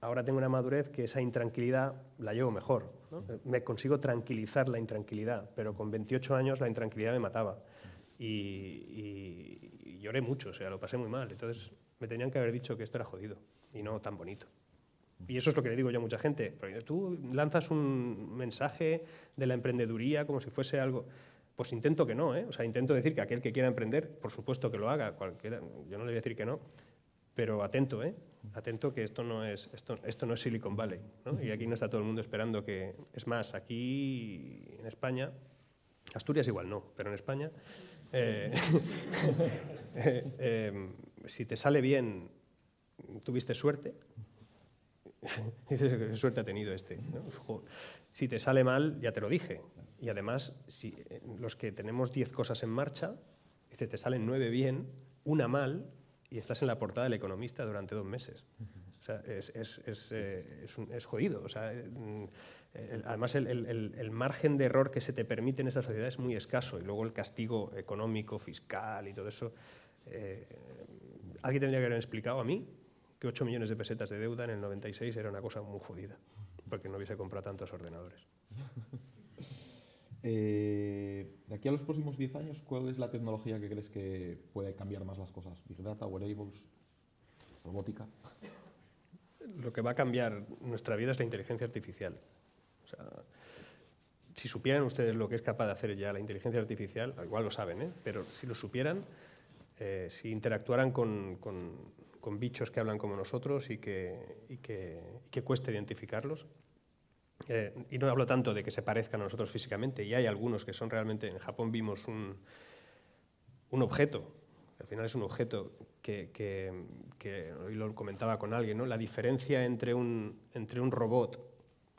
ahora tengo una madurez que esa intranquilidad la llevo mejor, ¿no? Me consigo tranquilizar la intranquilidad, pero con 28 años la intranquilidad me mataba. Y lloré mucho, o sea, lo pasé muy mal. Entonces me tenían que haber dicho que esto era jodido y no tan bonito. Y eso es lo que le digo yo a mucha gente. Porque tú lanzas un mensaje de la emprendeduría como si fuese algo... Pues intento que no, ¿eh? O sea, intento decir que aquel que quiera emprender, por supuesto que lo haga. Cualquiera, yo no le voy a decir que no. Pero atento, atento que esto no es Silicon Valley, ¿no? Y aquí no está todo el mundo esperando que... Es más, aquí en España, Asturias igual no, pero en España, si te sale bien, tuviste suerte. Dices, qué suerte ha tenido este, ¿no? Si te sale mal, ya te lo dije. Y además, si los que tenemos 10 cosas en marcha, te salen 9 bien, una mal, y estás en la portada del Economista durante 2 meses. O sea, es jodido. O sea, además, el margen de error que se te permite en esa sociedad es muy escaso. Y luego el castigo económico, fiscal y todo eso. Alguien tendría que haber explicado a mí que 8 millones de pesetas de deuda en el 96 era una cosa muy jodida, porque no hubiese comprado tantos ordenadores. De aquí a los próximos 10 años, ¿cuál es la tecnología que crees que puede cambiar más las cosas? ¿Big Data, wearables, robótica? Lo que va a cambiar nuestra vida es la inteligencia artificial. O sea, si supieran ustedes lo que es capaz de hacer ya la inteligencia artificial, igual lo saben, pero si lo supieran, si interactuaran con bichos que hablan como nosotros y que cueste identificarlos, y no hablo tanto de que se parezcan a nosotros físicamente, y hay algunos que son realmente... En Japón vimos un objeto, al final es un objeto que hoy lo comentaba con alguien, ¿no? La diferencia entre un robot,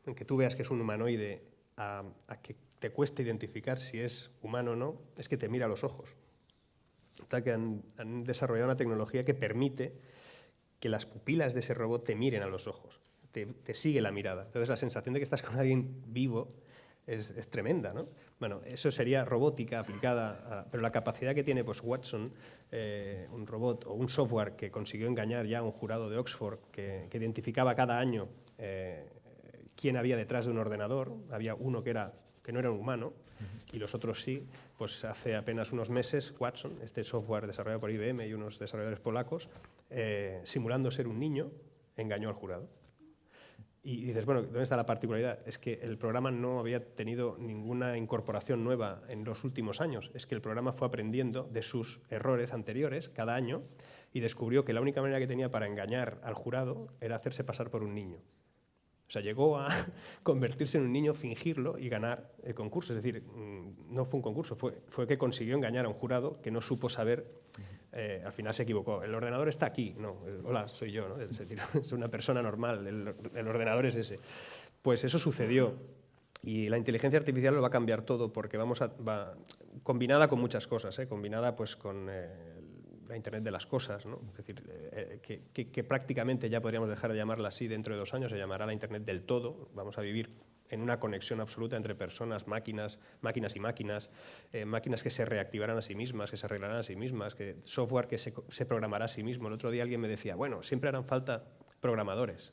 en que tú veas que es un humanoide, a que te cueste identificar si es humano o no, es que te mira a los ojos. Hasta que han desarrollado una tecnología que permite que las pupilas de ese robot te miren a los ojos. te sigue la mirada. Entonces la sensación de que estás con alguien vivo es tremenda, ¿no? Bueno, eso sería robótica aplicada, pero la capacidad que tiene pues, Watson, un robot o un software que consiguió engañar ya a un jurado de Oxford que identificaba cada año quién había detrás de un ordenador. Había uno que no era un humano y los otros sí. Pues hace apenas unos meses Watson, este software desarrollado por IBM y unos desarrolladores polacos, simulando ser un niño, engañó al jurado. Y dices, bueno, ¿dónde está la particularidad? Es que el programa no había tenido ninguna incorporación nueva en los últimos años. Es que el programa fue aprendiendo de sus errores anteriores cada año y descubrió que la única manera que tenía para engañar al jurado era hacerse pasar por un niño. O sea, llegó a convertirse en un niño, fingirlo y ganar el concurso. Es decir, no fue un concurso, fue que consiguió engañar a un jurado que no supo saber, al final se equivocó. El ordenador está aquí, no, hola, soy yo, ¿no? Es decir, es una persona normal, el ordenador es ese. Pues eso sucedió y la inteligencia artificial lo va a cambiar todo porque va combinada con muchas cosas, combinada pues con la Internet de las cosas, ¿no? Es decir, que prácticamente ya podríamos dejar de llamarla así dentro de 2 años, se llamará la Internet del todo. Vamos a vivir en una conexión absoluta entre personas, máquinas y máquinas, máquinas que se reactivarán a sí mismas, que se arreglarán a sí mismas, software que se programará a sí mismo. El otro día alguien me decía, bueno, siempre harán falta programadores.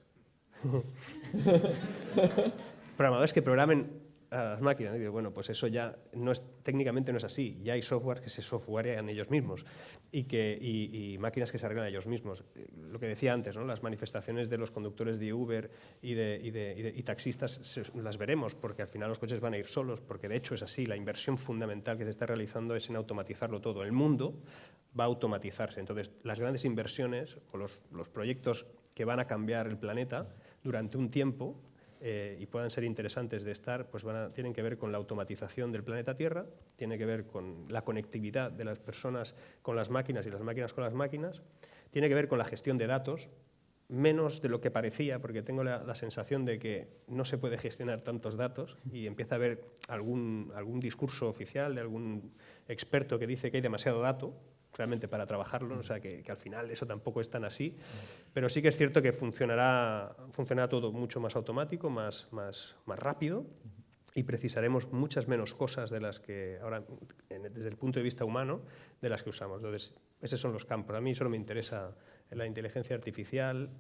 Programadores que programen a las máquinas. Y digo, bueno, pues eso ya técnicamente no es así. Ya hay software que se softwarean ellos mismos y máquinas que se arreglan ellos mismos. Lo que decía antes, ¿no? Las manifestaciones de los conductores de Uber y taxistas las veremos porque al final los coches van a ir solos, porque de hecho es así. La inversión fundamental que se está realizando es en automatizarlo todo. El mundo va a automatizarse. Entonces, las grandes inversiones o los proyectos que van a cambiar el planeta durante un tiempo y puedan ser interesantes de estar, pues tienen que ver con la automatización del planeta Tierra, tiene que ver con la conectividad de las personas con las máquinas y las máquinas con las máquinas, tiene que ver con la gestión de datos, menos de lo que parecía, porque tengo la sensación de que no se puede gestionar tantos datos y empieza a haber algún discurso oficial de algún experto que dice que hay demasiado dato realmente para trabajarlo, o sea que al final eso tampoco es tan así, pero sí que es cierto que funcionará todo mucho más automático, más rápido y precisaremos muchas menos cosas de las que ahora, desde el punto de vista humano, de las que usamos. Entonces, esos son los campos. A mí solo me interesa la inteligencia artificial,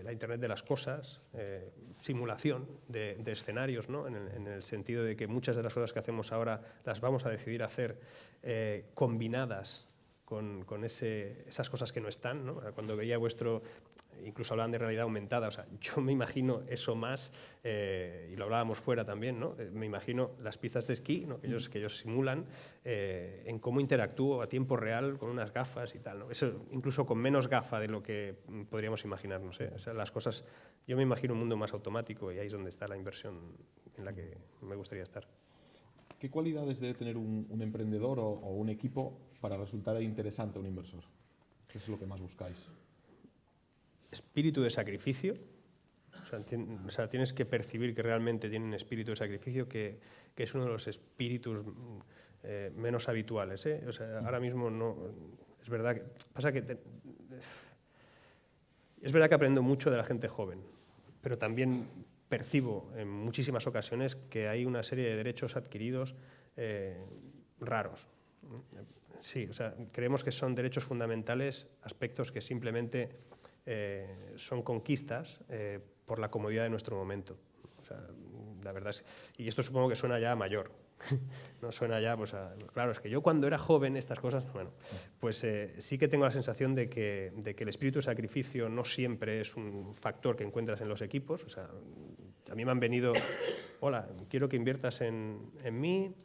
la Internet de las cosas, simulación de escenarios, ¿no? en el sentido de que muchas de las cosas que hacemos ahora las vamos a decidir hacer combinadas con esas cosas que no están, ¿no? Cuando veía incluso hablaban de realidad aumentada, o sea, yo me imagino eso más, y lo hablábamos fuera también, ¿no? Me imagino las pistas de esquí, ¿no? que ellos simulan, en cómo interactúo a tiempo real con unas gafas y tal, ¿no? Eso incluso con menos gafa de lo que podríamos imaginarnos, ¿eh? O sea, las cosas, yo me imagino un mundo más automático y ahí es donde está la inversión en la que me gustaría estar. ¿Qué cualidades debe tener un emprendedor o un equipo para resultar interesante a un inversor? ¿Qué es lo que más buscáis? Espíritu de sacrificio. O sea, tienes que percibir que realmente tienen espíritu de sacrificio, que es uno de los espíritus menos habituales, ¿eh? O sea, ahora mismo no. Es verdad es verdad que aprendo mucho de la gente joven, pero también percibo en muchísimas ocasiones que hay una serie de derechos adquiridos raros. Sí, o sea, creemos que son derechos fundamentales, aspectos que simplemente son conquistas por la comodidad de nuestro momento. O sea, la verdad es, y esto supongo que suena ya a mayor. No suena ya, pues claro, es que yo cuando era joven estas cosas, bueno, pues sí que tengo la sensación de que el espíritu de sacrificio no siempre es un factor que encuentras en los equipos. O sea, a mí me han venido, hola, quiero que inviertas en mí,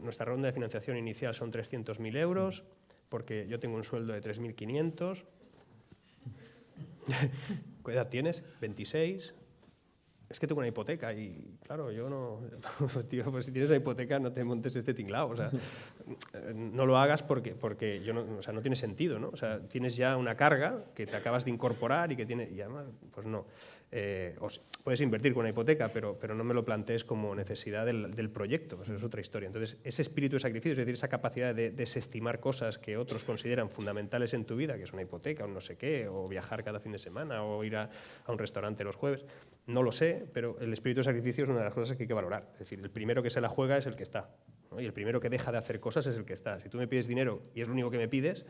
nuestra ronda de financiación inicial son 300.000 euros, porque yo tengo un sueldo de 3.500. ¿Qué edad tienes? 26. Es que tengo una hipoteca y, claro, yo no... Tío, pues si tienes una hipoteca no te montes este tinglao, o sea, no lo hagas porque yo no, o sea, no tiene sentido, ¿no? O sea, tienes ya una carga que te acabas de incorporar y que tiene... Y además, pues no. puedes invertir con una hipoteca, pero no me lo plantees como necesidad del proyecto, pues eso es otra historia. Entonces, ese espíritu de sacrificio, es decir, esa capacidad de desestimar cosas que otros consideran fundamentales en tu vida, que es una hipoteca, un no sé qué, o viajar cada fin de semana, o ir a un restaurante los jueves, no lo sé, pero el espíritu de sacrificio es una de las cosas que hay que valorar. Es decir, el primero que se la juega es el que está, ¿no? Y el primero que deja de hacer cosas es el que está. Si tú me pides dinero y es lo único que me pides,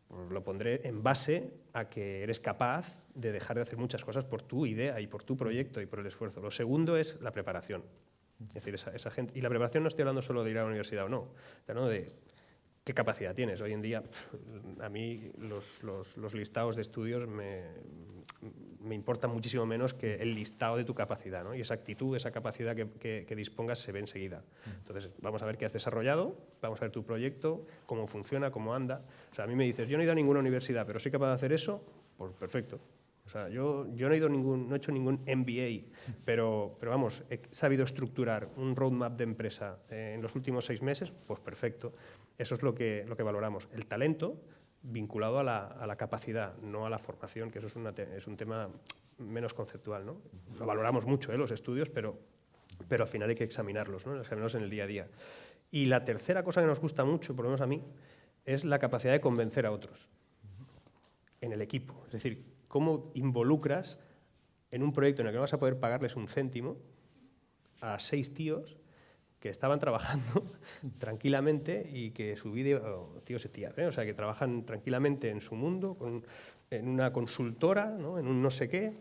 pues lo pondré en base a que eres capaz de dejar de hacer muchas cosas por tu idea y por tu proyecto y por el esfuerzo. Lo segundo es la preparación. Es decir, esa gente, y la preparación no estoy hablando solo de ir a la universidad o no, estoy hablando de qué capacidad tienes. Hoy en día, a mí los listados de estudios me importan muchísimo menos que el listado de tu capacidad, ¿no? Y esa actitud, esa capacidad que dispongas se ve enseguida. Entonces, vamos a ver qué has desarrollado, vamos a ver tu proyecto, cómo funciona, cómo anda. O sea, a mí me dices, yo no he ido a ninguna universidad, pero soy capaz de hacer eso, pues perfecto. O sea, yo no he hecho ningún MBA, pero vamos, he sabido estructurar un roadmap de empresa en los últimos 6 meses, pues perfecto. Eso es lo que valoramos. El talento vinculado a la capacidad, no a la formación, que eso es un tema menos conceptual, ¿no? Lo valoramos mucho, los estudios, pero al final hay que examinarlos, ¿no? Examinarlos en el día a día. Y la tercera cosa que nos gusta mucho, por lo menos a mí, es la capacidad de convencer a otros en el equipo. Es decir, cómo involucras en un proyecto en el que no vas a poder pagarles un céntimo a 6 tíos que estaban trabajando tranquilamente y que su vida, tíos y tías, o sea, que trabajan tranquilamente en su mundo, en una consultora, ¿no? En un no sé qué,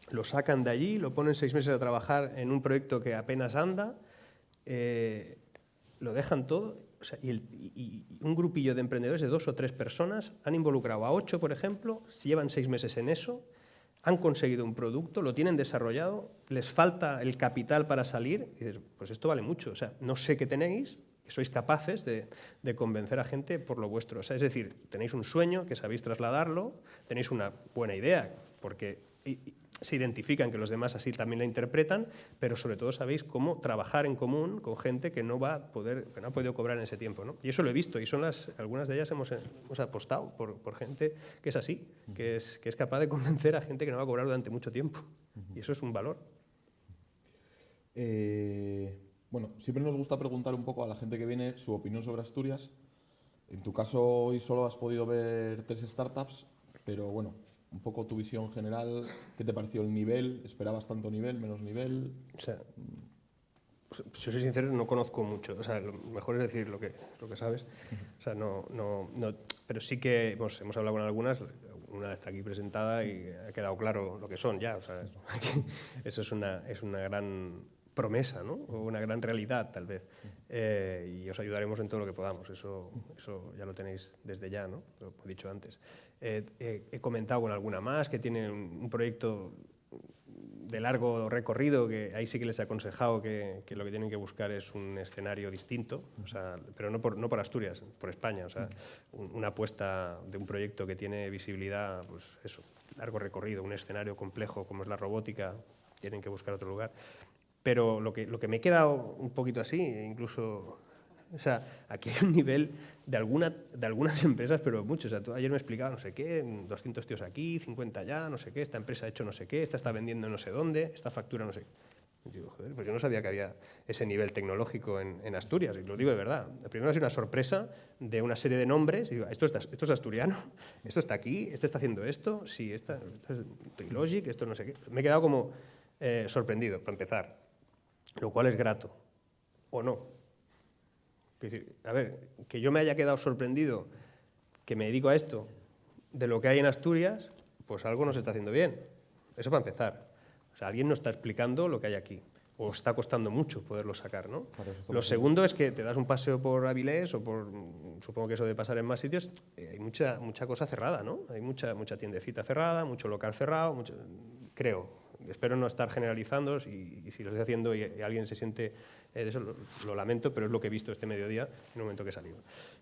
lo sacan de allí, lo ponen 6 meses a trabajar en un proyecto que apenas anda, lo dejan todo. O sea, y un grupillo de emprendedores de 2 o 3 personas han involucrado a 8, por ejemplo, llevan 6 meses en eso, han conseguido un producto, lo tienen desarrollado, les falta el capital para salir, y dices, pues esto vale mucho. O sea, no sé qué tenéis, que sois capaces de convencer a gente por lo vuestro. O sea, es decir, tenéis un sueño, que sabéis trasladarlo, tenéis una buena idea, porque se identifican que los demás así también la interpretan, pero sobre todo sabéis cómo trabajar en común con gente que no ha podido cobrar en ese tiempo, ¿no? Y eso lo he visto, y algunas de ellas hemos apostado por gente que es así, que es capaz de convencer a gente que no va a cobrar durante mucho tiempo. Y eso es un valor. Bueno, siempre nos gusta preguntar un poco a la gente que viene su opinión sobre Asturias. En tu caso, hoy solo has podido ver 3 startups, pero bueno, un poco tu visión general, ¿qué te pareció el nivel? ¿Esperabas tanto nivel, menos nivel? O sea, si soy sincero, no conozco mucho. O sea, lo mejor es decir lo que sabes. O sea, pero sí que hemos hablado con algunas. Una está aquí presentada y ha quedado claro lo que son ya. O sea, eso es una gran promesa, ¿no? O una gran realidad, tal vez. Y os ayudaremos en todo lo que podamos. Eso ya lo tenéis desde ya, ¿no? Lo he dicho antes. He comentado con alguna más que tiene un proyecto de largo recorrido, que ahí sí que les he aconsejado que lo que tienen que buscar es un escenario distinto, o sea, pero no por Asturias, por España. O sea, una apuesta de un proyecto que tiene visibilidad, pues eso, largo recorrido, un escenario complejo como es la robótica, tienen que buscar otro lugar. Pero lo que me he quedado un poquito así, incluso, o sea, aquí hay un nivel de algunas empresas, pero muchos. O sea, tú ayer me explicabas no sé qué, 200 tíos aquí, 50 allá, no sé qué, esta empresa ha hecho no sé qué, esta está vendiendo no sé dónde, esta factura no sé qué. Y digo, joder, pues yo no sabía que había ese nivel tecnológico en Asturias, y lo digo de verdad. Primero ha sido una sorpresa de una serie de nombres, y digo, esto es asturiano, esto está aquí, este está haciendo esto, sí, esto es Trilogic, esto no sé qué. Me he quedado como sorprendido, para empezar, lo cual es grato, o no. Es decir, a ver, que yo me haya quedado sorprendido, que me dedico a esto, de lo que hay en Asturias, pues algo no se está haciendo bien. Eso para empezar. O sea, alguien nos está explicando lo que hay aquí. O está costando mucho poderlo sacar, ¿no? Lo segundo es que te das un paseo por Avilés o supongo que eso de pasar en más sitios, hay mucha cosa cerrada, ¿no? Hay mucha tiendecita cerrada, mucho local cerrado, creo. Espero no estar generalizando, y si lo estoy haciendo y alguien se siente de eso, lo lamento, pero es lo que he visto este mediodía en un momento que he salido.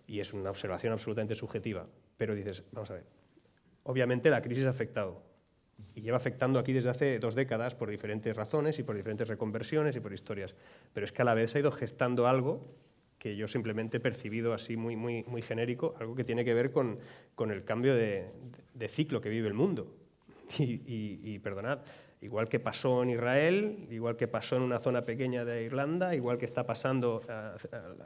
Y es una observación absolutamente subjetiva. Pero dices, vamos a ver, obviamente la crisis ha afectado. Y lleva afectando aquí desde hace 2 décadas por diferentes razones y por diferentes reconversiones y por historias. Pero es que a la vez se ha ido gestando algo que yo simplemente he percibido así muy genérico, algo que tiene que ver con el cambio de ciclo que vive el mundo. Y perdonad, Igual que pasó en Israel, igual que pasó en una zona pequeña de Irlanda, igual que está pasando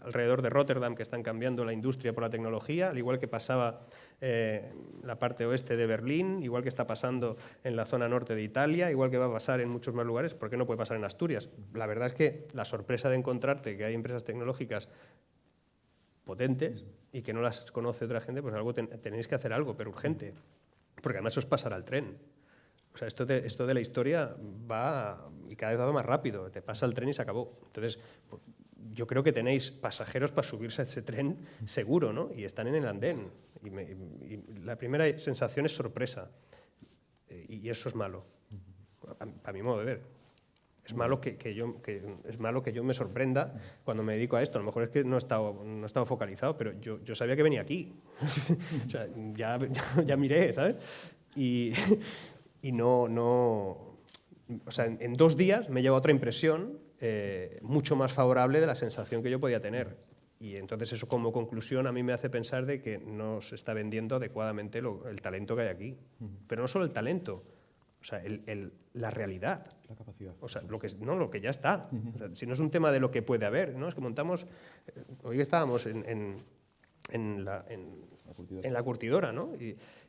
alrededor de Rotterdam, que están cambiando la industria por la tecnología, al igual que pasaba la parte oeste de Berlín, igual que está pasando en la zona norte de Italia, igual que va a pasar en muchos más lugares. ¿Por qué no puede pasar en Asturias? La verdad es que la sorpresa de encontrarte que hay empresas tecnológicas potentes y que no las conoce otra gente, pues algo tenéis que hacer algo, pero urgente, porque además os pasará el tren. O sea, esto de la historia va y cada vez va más rápido, te pasa el tren y se acabó. Entonces, yo creo que tenéis pasajeros para subirse a ese tren seguro, ¿no? Y están en el andén. Y la primera sensación es sorpresa, y eso es malo, a mi modo de ver. Es malo es malo que yo me sorprenda cuando me dedico a esto. A lo mejor es que no he estado focalizado, pero yo sabía que venía aquí. O sea, ya miré, ¿sabes? Y o sea, en 2 días me lleva otra impresión mucho más favorable de la sensación que yo podía tener. Y entonces eso como conclusión a mí me hace pensar de que no se está vendiendo adecuadamente el talento que hay aquí. Pero no solo el talento, o sea, la realidad. La capacidad. O sea, lo que ya está. O sea, si no es un tema de lo que puede haber, ¿no? Es que montamos... hoy estábamos en la curtidora, ¿no?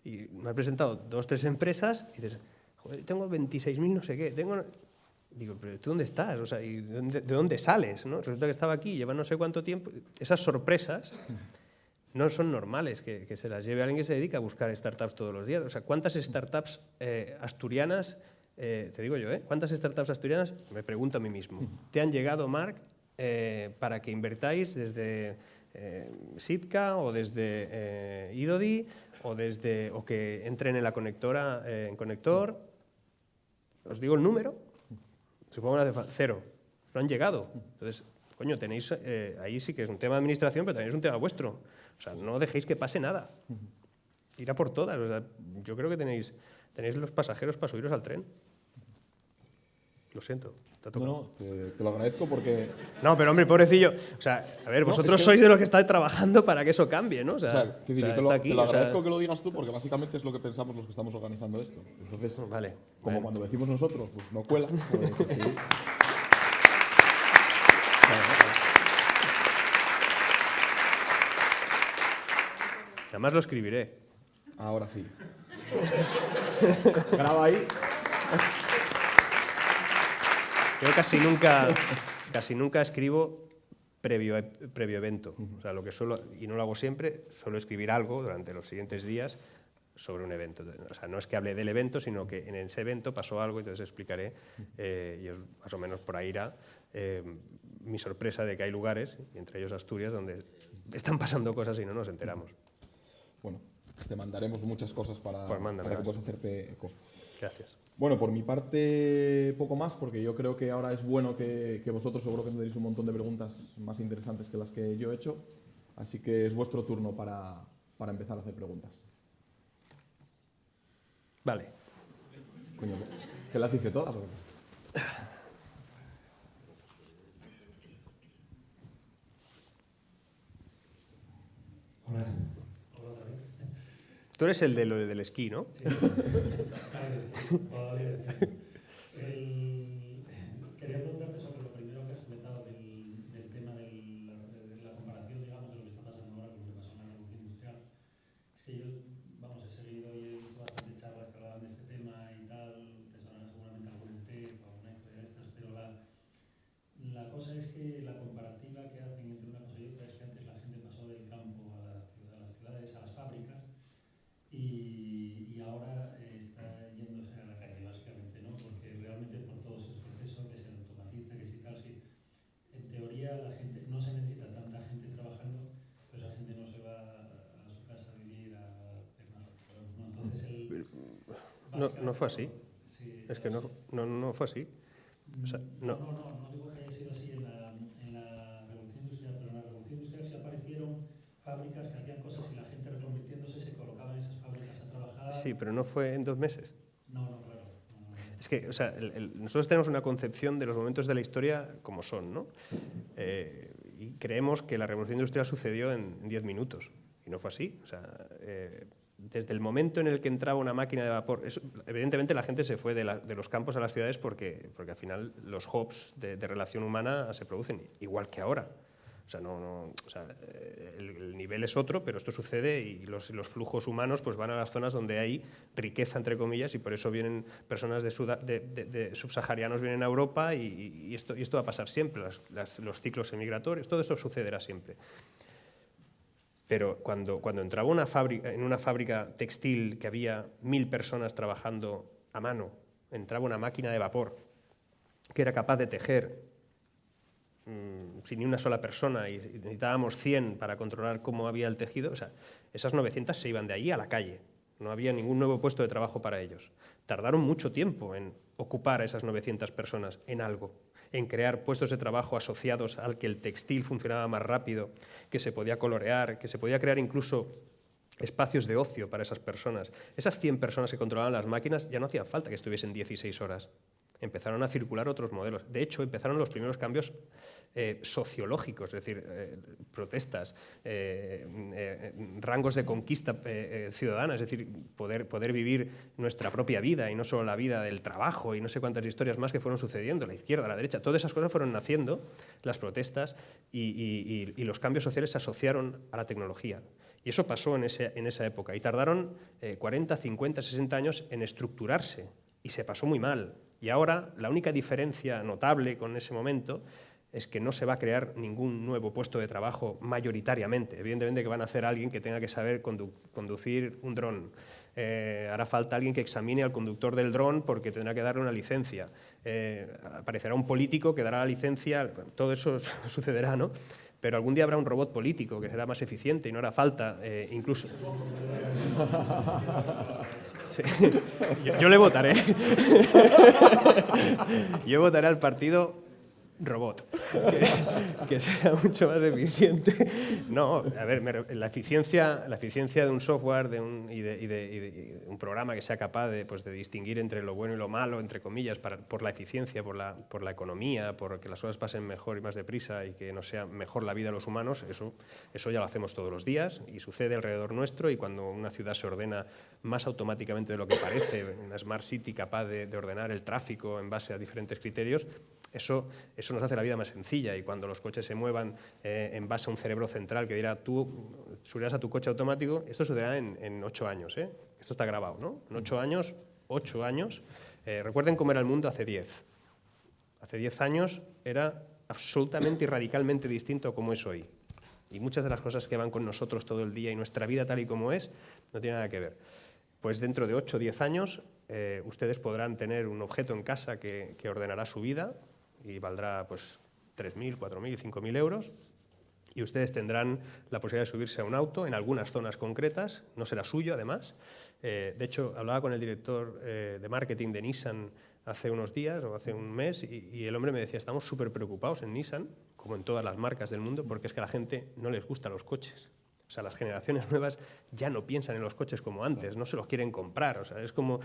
Y me han presentado 2 o 3 empresas y dices, joder, tengo 26.000 no sé qué, digo, pero ¿tú dónde estás? O sea, ¿y de dónde sales? ¿No? Resulta que estaba aquí, lleva no sé cuánto tiempo. Esas sorpresas no son normales que se las lleve alguien que se dedica a buscar startups todos los días. O sea, ¿cuántas startups asturianas, te digo yo, ¿cuántas startups asturianas, me pregunto a mí mismo, te han llegado, Marc, para que invertáis desde Sitka o desde Idodi o que entren en la conectora, en Conector? Os digo el número, supongo que 0, no han llegado. Entonces, coño, tenéis, ahí sí que es un tema de administración, pero también es un tema vuestro. O sea, no dejéis que pase nada. Ir a por todas. O sea, yo creo que tenéis los pasajeros para subiros al tren. Lo siento. No, te lo agradezco porque... No, pero hombre, pobrecillo. O sea, a ver, vosotros sois de los que estáis trabajando para que eso cambie, ¿no? O sea, te lo agradezco que lo digas tú porque básicamente es lo que pensamos los que estamos organizando esto. Entonces, vale, como cuando lo decimos nosotros, pues no cuela. Pues, sí. Además lo escribiré. Ahora sí. Graba ahí. Yo casi nunca escribo previo evento. O sea, lo que y no lo hago siempre, suelo escribir algo durante los siguientes días sobre un evento. O sea, no es que hable del evento, sino que en ese evento pasó algo, entonces explicaré, y más o menos por ahí irá mi sorpresa de que hay lugares, y entre ellos Asturias, donde están pasando cosas y no nos enteramos. Bueno, te mandaremos muchas cosas para que puedas hacerte eco. Gracias. Bueno, por mi parte, poco más, porque yo creo que ahora es bueno que vosotros seguro que tendréis un montón de preguntas más interesantes que las que yo he hecho. Así que es vuestro turno para empezar a hacer preguntas. Vale. Coño, que las hice todas. Hola. Tú eres el del esquí, ¿no? Sí, claro que sí, todavía sí. Quería preguntarte sobre lo primero que has comentado del tema de la comparación, digamos, de lo que está pasando ahora con lo que pasó en la revolución industrial. Es que yo, vamos, he seguido y he visto bastantes charlas que hablaban de este tema y tal, te sonará seguramente algún ENTEC o alguna historia de estas, pero la cosa es que la comparativa que hacen entre una cosa y otra es que antes la gente pasó del campo a las ciudades, a las fábricas, y ahora está yéndose a la calle, básicamente, ¿no? Porque realmente por todo ese proceso que se automatiza, que si tal, si en teoría la gente no se necesita tanta gente trabajando, pero esa gente no se va a su casa a vivir a hacer más horas, ¿no? Entonces no fue así. Sí, es que no fue así. O sea, no digo que haya sido así en la revolución industrial, pero en la revolución industrial sí aparecieron fábricas que hacían cosas y la gente reconvirtiéndose se colocaba en esas fábricas a trabajar. Sí, pero no fue en 2 meses. No, claro. Es que, o sea, nosotros tenemos una concepción de los momentos de la historia como son, ¿no? Y creemos que la revolución industrial sucedió en 10 minutos, y no fue así. O sea, desde el momento en el que entraba una máquina de vapor, evidentemente la gente se fue de los campos a las ciudades porque al final los hubs de relación humana se producen igual que ahora. O sea, el nivel es otro, pero esto sucede y los flujos humanos pues van a las zonas donde hay riqueza, entre comillas, y por eso vienen personas de subsaharianos vienen a Europa y esto va a pasar siempre, los ciclos emigratorios, todo eso sucederá siempre. Pero cuando entraba en una fábrica textil que había 1000 personas trabajando a mano, entraba una máquina de vapor que era capaz de tejer sin ni una sola persona y necesitábamos 100 para controlar cómo había el tejido, o sea, esas 900 se iban de allí a la calle, no había ningún nuevo puesto de trabajo para ellos. Tardaron mucho tiempo en ocupar a esas 900 personas en algo, en crear puestos de trabajo asociados al que el textil funcionaba más rápido, que se podía colorear, que se podía crear incluso espacios de ocio para esas personas. Esas 100 personas que controlaban las máquinas ya no hacía falta que estuviesen 16 horas. Empezaron a circular otros modelos. De hecho, empezaron los primeros cambios sociológicos, es decir, protestas, rangos de conquista ciudadana, es decir, poder vivir nuestra propia vida y no solo la vida del trabajo y no sé cuántas historias más que fueron sucediendo, la izquierda, la derecha, todas esas cosas fueron naciendo, las protestas y los cambios sociales se asociaron a la tecnología. Y eso pasó en esa época y tardaron 40, 50, 60 años en estructurarse y se pasó muy mal. Y ahora la única diferencia notable con ese momento es que no se va a crear ningún nuevo puesto de trabajo mayoritariamente. Evidentemente que van a hacer alguien que tenga que saber conducir un dron. Hará falta alguien que examine al conductor del dron porque tendrá que darle una licencia. Aparecerá un político que dará la licencia, todo eso sucederá, ¿no? Pero algún día habrá un robot político que será más eficiente y no hará falta incluso... Sí. Yo le votaré. Yo votaré al partido robot, que será mucho más eficiente. No, a ver, la eficiencia de un software y de un programa que sea capaz de distinguir entre lo bueno y lo malo, entre comillas, por la eficiencia, por la economía, por que las cosas pasen mejor y más deprisa y que no sea mejor la vida de los humanos, eso ya lo hacemos todos los días y sucede alrededor nuestro, y cuando una ciudad se ordena más automáticamente de lo que parece, una Smart City capaz de ordenar el tráfico en base a diferentes criterios, eso nos hace la vida más sencilla, y cuando los coches se muevan en base a un cerebro central que dirá, tú subirás a tu coche automático, esto sucederá en 8 años, ¿eh? Esto está grabado, ¿no? En 8 años, recuerden cómo era el mundo hace 10. Hace 10 años era absolutamente y radicalmente distinto a como es hoy. Y muchas de las cosas que van con nosotros todo el día y nuestra vida tal y como es, no tiene nada que ver. Pues dentro de 8 o 10 años ustedes podrán tener un objeto en casa que ordenará su vida, y valdrá pues 3.000, 4.000, 5.000 euros, y ustedes tendrán la posibilidad de subirse a un auto en algunas zonas concretas, no será suyo además. De hecho, hablaba con el director de marketing de Nissan hace unos días o hace un mes, y el hombre me decía, estamos súper preocupados en Nissan, como en todas las marcas del mundo, porque es que a la gente no les gustan los coches. O sea, las generaciones nuevas ya no piensan en los coches como antes, no se los quieren comprar. O sea, es como,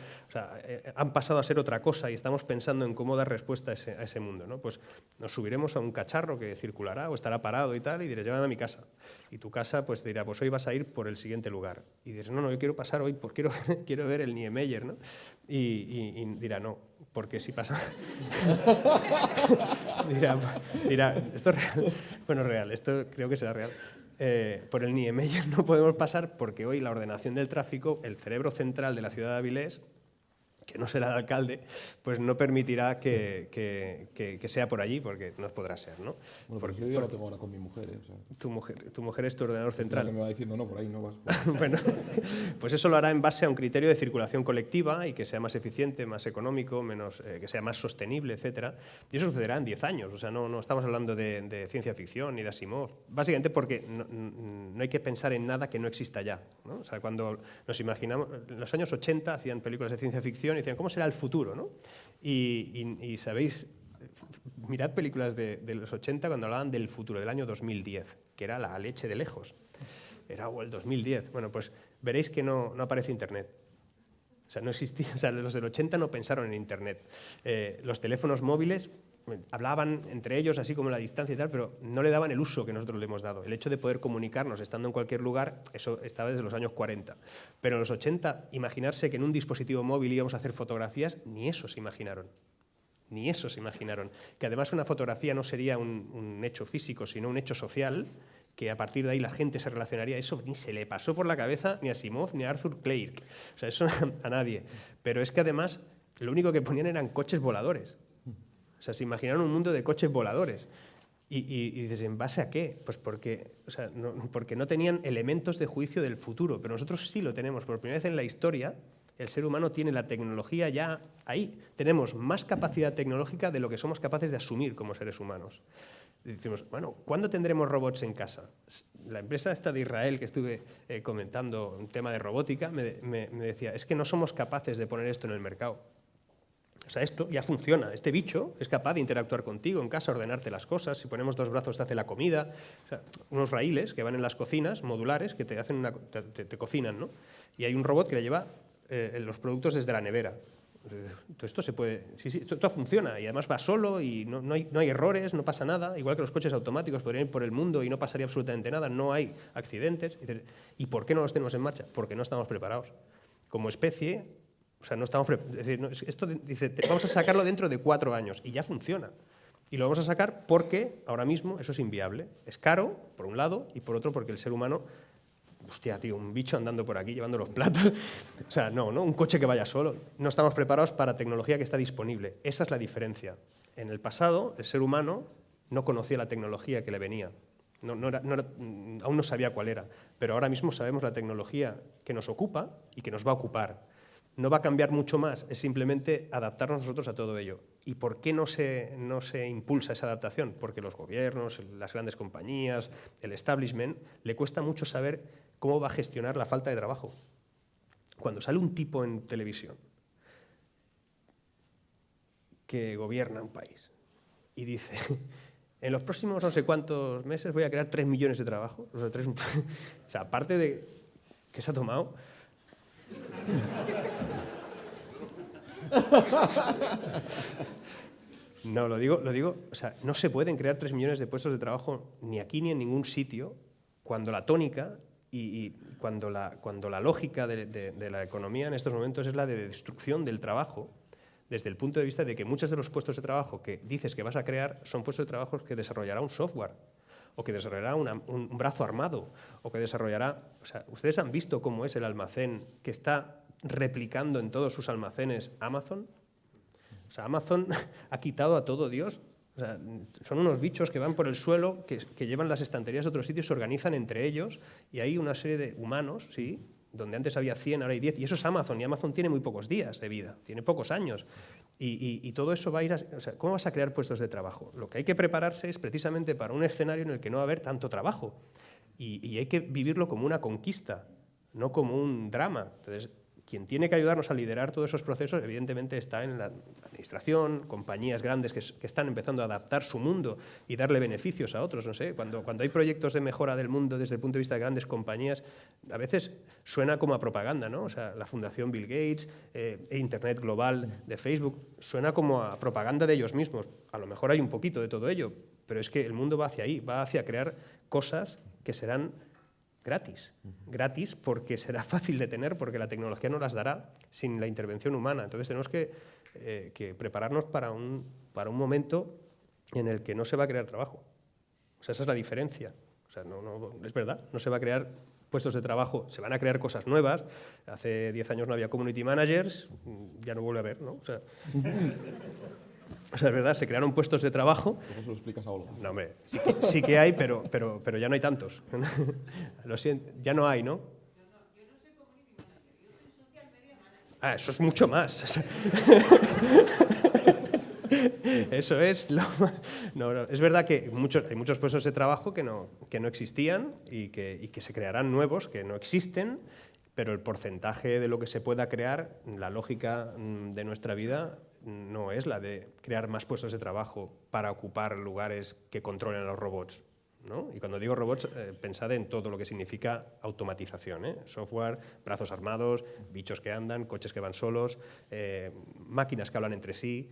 han pasado a ser otra cosa y estamos pensando en cómo dar respuesta a ese mundo, ¿no? Pues nos subiremos a un cacharro que circulará o estará parado y tal, y diré, llévame a mi casa. Y tu casa pues dirá, pues hoy vas a ir por el siguiente lugar. Y dirás, no, yo quiero pasar hoy, pues quiero ver el Niemeyer, ¿no? Y dirá, no, porque si pasa... dirá, esto es real. Bueno, real, esto creo que será real. Por el Niemeyer no podemos pasar porque hoy la ordenación del tráfico, el cerebro central de la ciudad de Avilés, que no será el alcalde, pues no permitirá que sea por allí, porque no podrá ser, ¿no? Bueno, porque yo lo tengo ahora con mi mujer, ¿eh? O sea, tu mujer es tu ordenador central. que me va diciendo, no, por ahí no vas. Bueno, pues eso lo hará en base a un criterio de circulación colectiva y que sea más eficiente, más económico, que sea más sostenible, etcétera. Y eso sucederá en 10 años. O sea, no estamos hablando de ciencia ficción ni de Asimov. Básicamente porque no hay que pensar en nada que no exista ya, ¿no? O sea, cuando nos imaginamos, en los años 80 hacían películas de ciencia ficción y decían, ¿cómo será el futuro, ¿no? Y sabéis, mirad películas de los 80 cuando hablaban del futuro, del año 2010, que era la leche de lejos. Era el 2010. Bueno, pues veréis que no aparece Internet. O sea, no existía. O sea, los del 80 no pensaron en Internet. Los teléfonos móviles hablaban entre ellos así como a la distancia y tal, pero no le daban el uso que nosotros le hemos dado. El hecho de poder comunicarnos estando en cualquier lugar, eso estaba desde los años 40. Pero en los 80, imaginarse que en un dispositivo móvil íbamos a hacer fotografías, ni eso se imaginaron. Ni eso se imaginaron. Que además una fotografía no sería un hecho físico, sino un hecho social, que a partir de ahí la gente se relacionaría. Eso ni se le pasó por la cabeza ni a Asimov ni a Arthur Clarke. O sea, eso a nadie. Pero es que además lo único que ponían eran coches voladores. O sea, se imaginaron un mundo de coches voladores. Y dices, ¿en base a qué? Pues porque, o sea, porque no tenían elementos de juicio del futuro. Pero nosotros sí lo tenemos. Por primera vez en la historia, el ser humano tiene la tecnología ya ahí. Tenemos más capacidad tecnológica de lo que somos capaces de asumir como seres humanos. Y decimos, bueno, ¿cuándo tendremos robots en casa? La empresa esta de Israel que estuve comentando, un tema de robótica, me decía, es que no somos capaces de poner esto en el mercado. O sea, esto ya funciona. Este bicho es capaz de interactuar contigo en casa, ordenarte las cosas. Si ponemos 2 brazos te hace la comida. O sea, unos raíles que van en las cocinas modulares que te hacen te cocinan, ¿no? Y hay un robot que le lleva los productos desde la nevera. Todo esto se puede, sí, todo funciona y además va solo y no hay errores, no pasa nada, igual que los coches automáticos podrían ir por el mundo y no pasaría absolutamente nada, no hay accidentes. ¿Y por qué no los tenemos en marcha? Porque no estamos preparados. Como especie, o sea, no estamos preparados. Es decir, esto dice, vamos a sacarlo dentro de 4 años y ya funciona. Y lo vamos a sacar porque ahora mismo eso es inviable. Es caro, por un lado, y por otro porque el ser humano... Hostia, tío, un bicho andando por aquí llevando los platos. O sea, no, un coche que vaya solo. No estamos preparados para tecnología que está disponible. Esa es la diferencia. En el pasado, el ser humano no conocía la tecnología que le venía. Aún no sabía cuál era. Pero ahora mismo sabemos la tecnología que nos ocupa y que nos va a ocupar. No va a cambiar mucho más, es simplemente adaptarnos nosotros a todo ello. ¿Y por qué no se impulsa esa adaptación? Porque los gobiernos, las grandes compañías, el establishment, le cuesta mucho saber cómo va a gestionar la falta de trabajo. Cuando sale un tipo en televisión que gobierna un país y dice, en los próximos no sé cuántos meses voy a crear 3 millones de trabajos, o sea, aparte de que se ha tomado... No, lo digo, o sea, no se pueden crear 3 millones de puestos de trabajo ni aquí ni en ningún sitio cuando la tónica y cuando la lógica de la economía en estos momentos es la de destrucción del trabajo, desde el punto de vista de que muchos de los puestos de trabajo que dices que vas a crear son puestos de trabajo que desarrollará un software, o que desarrollará un brazo armado, o que desarrollará... O sea, ¿ustedes han visto cómo es el almacén que está replicando en todos sus almacenes Amazon? O sea, Amazon ha quitado a todo Dios. O sea, son unos bichos que van por el suelo, que llevan las estanterías a otros sitios, se organizan entre ellos, y hay una serie de humanos, ¿sí?, donde antes había 100, ahora hay 10, y eso es Amazon, y Amazon tiene muy pocos días de vida, tiene pocos años. Y todo eso va a ir o sea, ¿cómo vas a crear puestos de trabajo? Lo que hay que prepararse es precisamente para un escenario en el que no va a haber tanto trabajo. Y hay que vivirlo como una conquista, no como un drama. Entonces, quien tiene que ayudarnos a liderar todos esos procesos, evidentemente, está en la administración, compañías grandes que están empezando a adaptar su mundo y darle beneficios a otros. No sé, cuando hay proyectos de mejora del mundo desde el punto de vista de grandes compañías, a veces suena como a propaganda, ¿no? O sea, la Fundación Bill Gates, Internet Global de Facebook, suena como a propaganda de ellos mismos. A lo mejor hay un poquito de todo ello, pero es que el mundo va hacia ahí, va hacia crear cosas que serán gratis porque será fácil de tener, porque la tecnología no las dará sin la intervención humana. Entonces tenemos que prepararnos para un momento en el que no se va a crear trabajo. O sea, esa es la diferencia. O sea, no, es verdad, no se va a crear puestos de trabajo, se van a crear cosas nuevas. Hace 10 años no había community managers, ya no vuelve a haber, ¿no? O sea, es verdad, se crearon puestos de trabajo. ¿Cómo se lo explicas a Olga? No, hombre, sí que hay, pero ya no hay tantos. Lo siento, ya no hay, ¿no? Yo no soy community manager, yo soy social media manager. Ah, eso es mucho más. Eso es lo más... No, es verdad que hay muchos puestos de trabajo que no existían y que se crearán nuevos que no existen, pero el porcentaje de lo que se pueda crear, la lógica de nuestra vida no es la de crear más puestos de trabajo para ocupar lugares que controlen a los robots. ¿no? Y cuando digo robots, pensad en todo lo que significa automatización, ¿eh? Software, brazos armados, bichos que andan, coches que van solos, máquinas que hablan entre sí.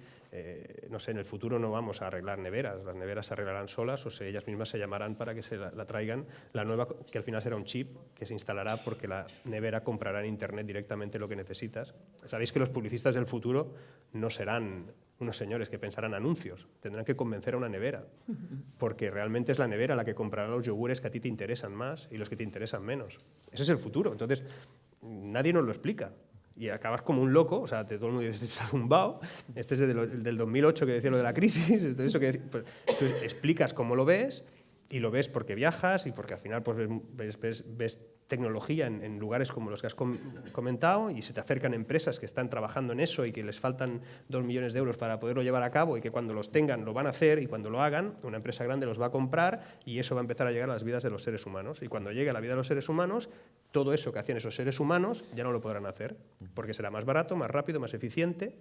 No sé, en el futuro no vamos a arreglar neveras, las neveras se arreglarán solas o ellas mismas se llamarán para que se la traigan. La nueva, que al final será un chip que se instalará porque la nevera comprará en internet directamente lo que necesitas. Sabéis que los publicistas del futuro no serán unos señores que pensarán anuncios, tendrán que convencer a una nevera, porque realmente es la nevera la que comprará los yogures que a ti te interesan más y los que te interesan menos. Ese es el futuro. Entonces, nadie nos lo explica. Y acabas como un loco, o sea, todo el mundo dice, está zumbado, este es del 2008 que decía lo de la crisis, eso que pues, tú explicas cómo lo ves, y lo ves porque viajas y porque al final pues, ves tecnología en lugares como los que has comentado y se te acercan empresas que están trabajando en eso y que les faltan 2 millones de euros para poderlo llevar a cabo y que cuando los tengan lo van a hacer y cuando lo hagan, una empresa grande los va a comprar y eso va a empezar a llegar a las vidas de los seres humanos. Y cuando llegue a la vida de los seres humanos, todo eso que hacían esos seres humanos ya no lo podrán hacer porque será más barato, más rápido, más eficiente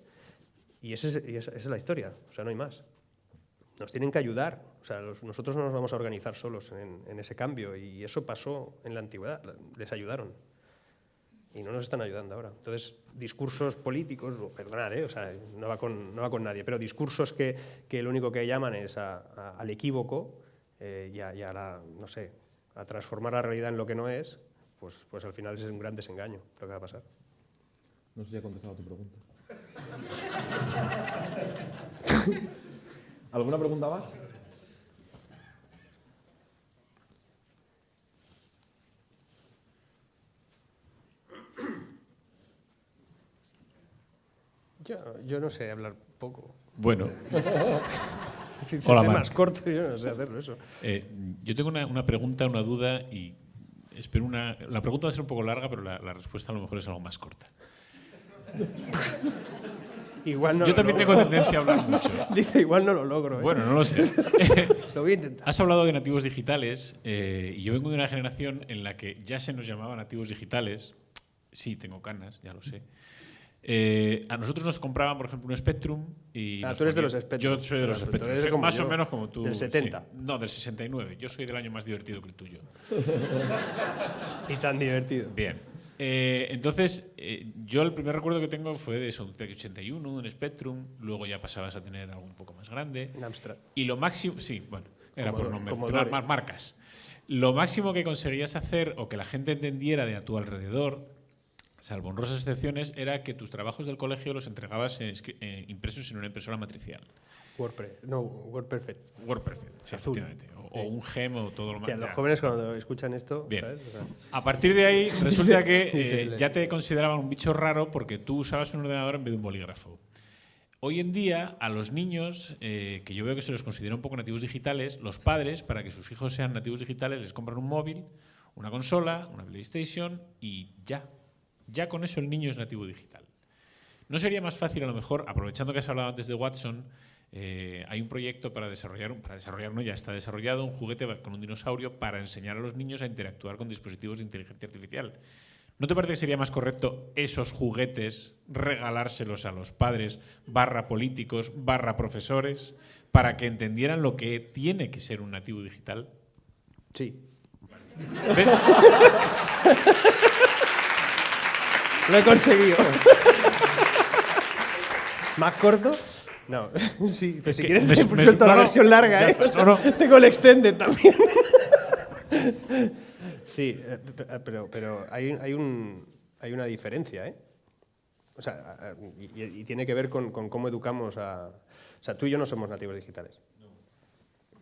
y esa es la historia, o sea, no hay más. Nos tienen que ayudar, o sea, nosotros no nos vamos a organizar solos en ese cambio y eso pasó en la antigüedad, les ayudaron y no nos están ayudando ahora. Entonces, discursos políticos, perdonad, o sea, no va con nadie, pero discursos que lo único que llaman es al equívoco y a no sé, a transformar la realidad en lo que no es, pues al final es un gran desengaño lo que va a pasar. No sé si he contestado a tu pregunta. ¿Alguna pregunta más? Yo no sé hablar poco. Bueno, Si Hola, sé Marc. más corto, yo no sé hacerlo eso. yo tengo una pregunta, una duda y espero La pregunta va a ser un poco larga, pero la respuesta a lo mejor es algo más corta. Igual no Yo lo también logro. tengo tendencia a hablar mucho. Dice, igual no lo logro. ¿eh? Bueno, no lo sé. Lo voy a intentar. Has hablado de nativos digitales y yo vengo de una generación en la que ya se nos llamaba nativos digitales. Sí, tengo canas, ya lo sé. A nosotros nos compraban, por ejemplo, un Spectrum y Ah, nos tú eres de los ponían- Spectrum. Yo soy de los Claro, tú Spectrum. eres Soy como más yo, o menos como tú. del 70. Sí. No, del 69. Yo soy del año más divertido que el tuyo. Y tan divertido. Bien. Entonces, yo el primer recuerdo que tengo fue de eso, un TX81, un Spectrum, luego ya pasabas a tener algo un poco más grande. En Amstrad. Y lo máximo, sí, bueno, era por no Commodore. mencionar más marcas. Lo máximo que conseguías hacer o que la gente entendiera de a tu alrededor, salvo honrosas excepciones, era que tus trabajos del colegio los entregabas impresos en una impresora matricial. WordPress. No, WordPerfect. WordPerfect, sí, Azul. efectivamente. O un GEM o todo lo más. Que a los ya. jóvenes cuando escuchan esto, Bien. ¿sabes? O sea, A partir de ahí resulta que Dice, ya te consideraban un bicho raro porque tú usabas un ordenador en vez de un bolígrafo. Hoy en día, a los niños, que yo veo que se los considera un poco nativos digitales, los padres, para que sus hijos sean nativos digitales, les compran un móvil, una consola, una PlayStation y ya. Ya con eso el niño es nativo digital. ¿No sería más fácil, a lo mejor, aprovechando que has hablado antes de Watson, hay un proyecto para desarrollar, no, ya está desarrollado, un juguete con un dinosaurio para enseñar a los niños a interactuar con dispositivos de inteligencia artificial? ¿No te parece que sería más correcto esos juguetes regalárselos a los padres, /políticos, /profesores, para que entendieran lo que tiene que ser un nativo digital? sí. ¿Ves? Lo he conseguido. ¿Más corto? No. Sí, pero si que quieres me- te me- suelto la no, no, versión larga, ¿eh? ya, no, no. Tengo el extended también. Sí, pero hay una diferencia, ¿eh? O sea, y tiene que ver con cómo educamos a... O sea, tú y yo no somos nativos digitales.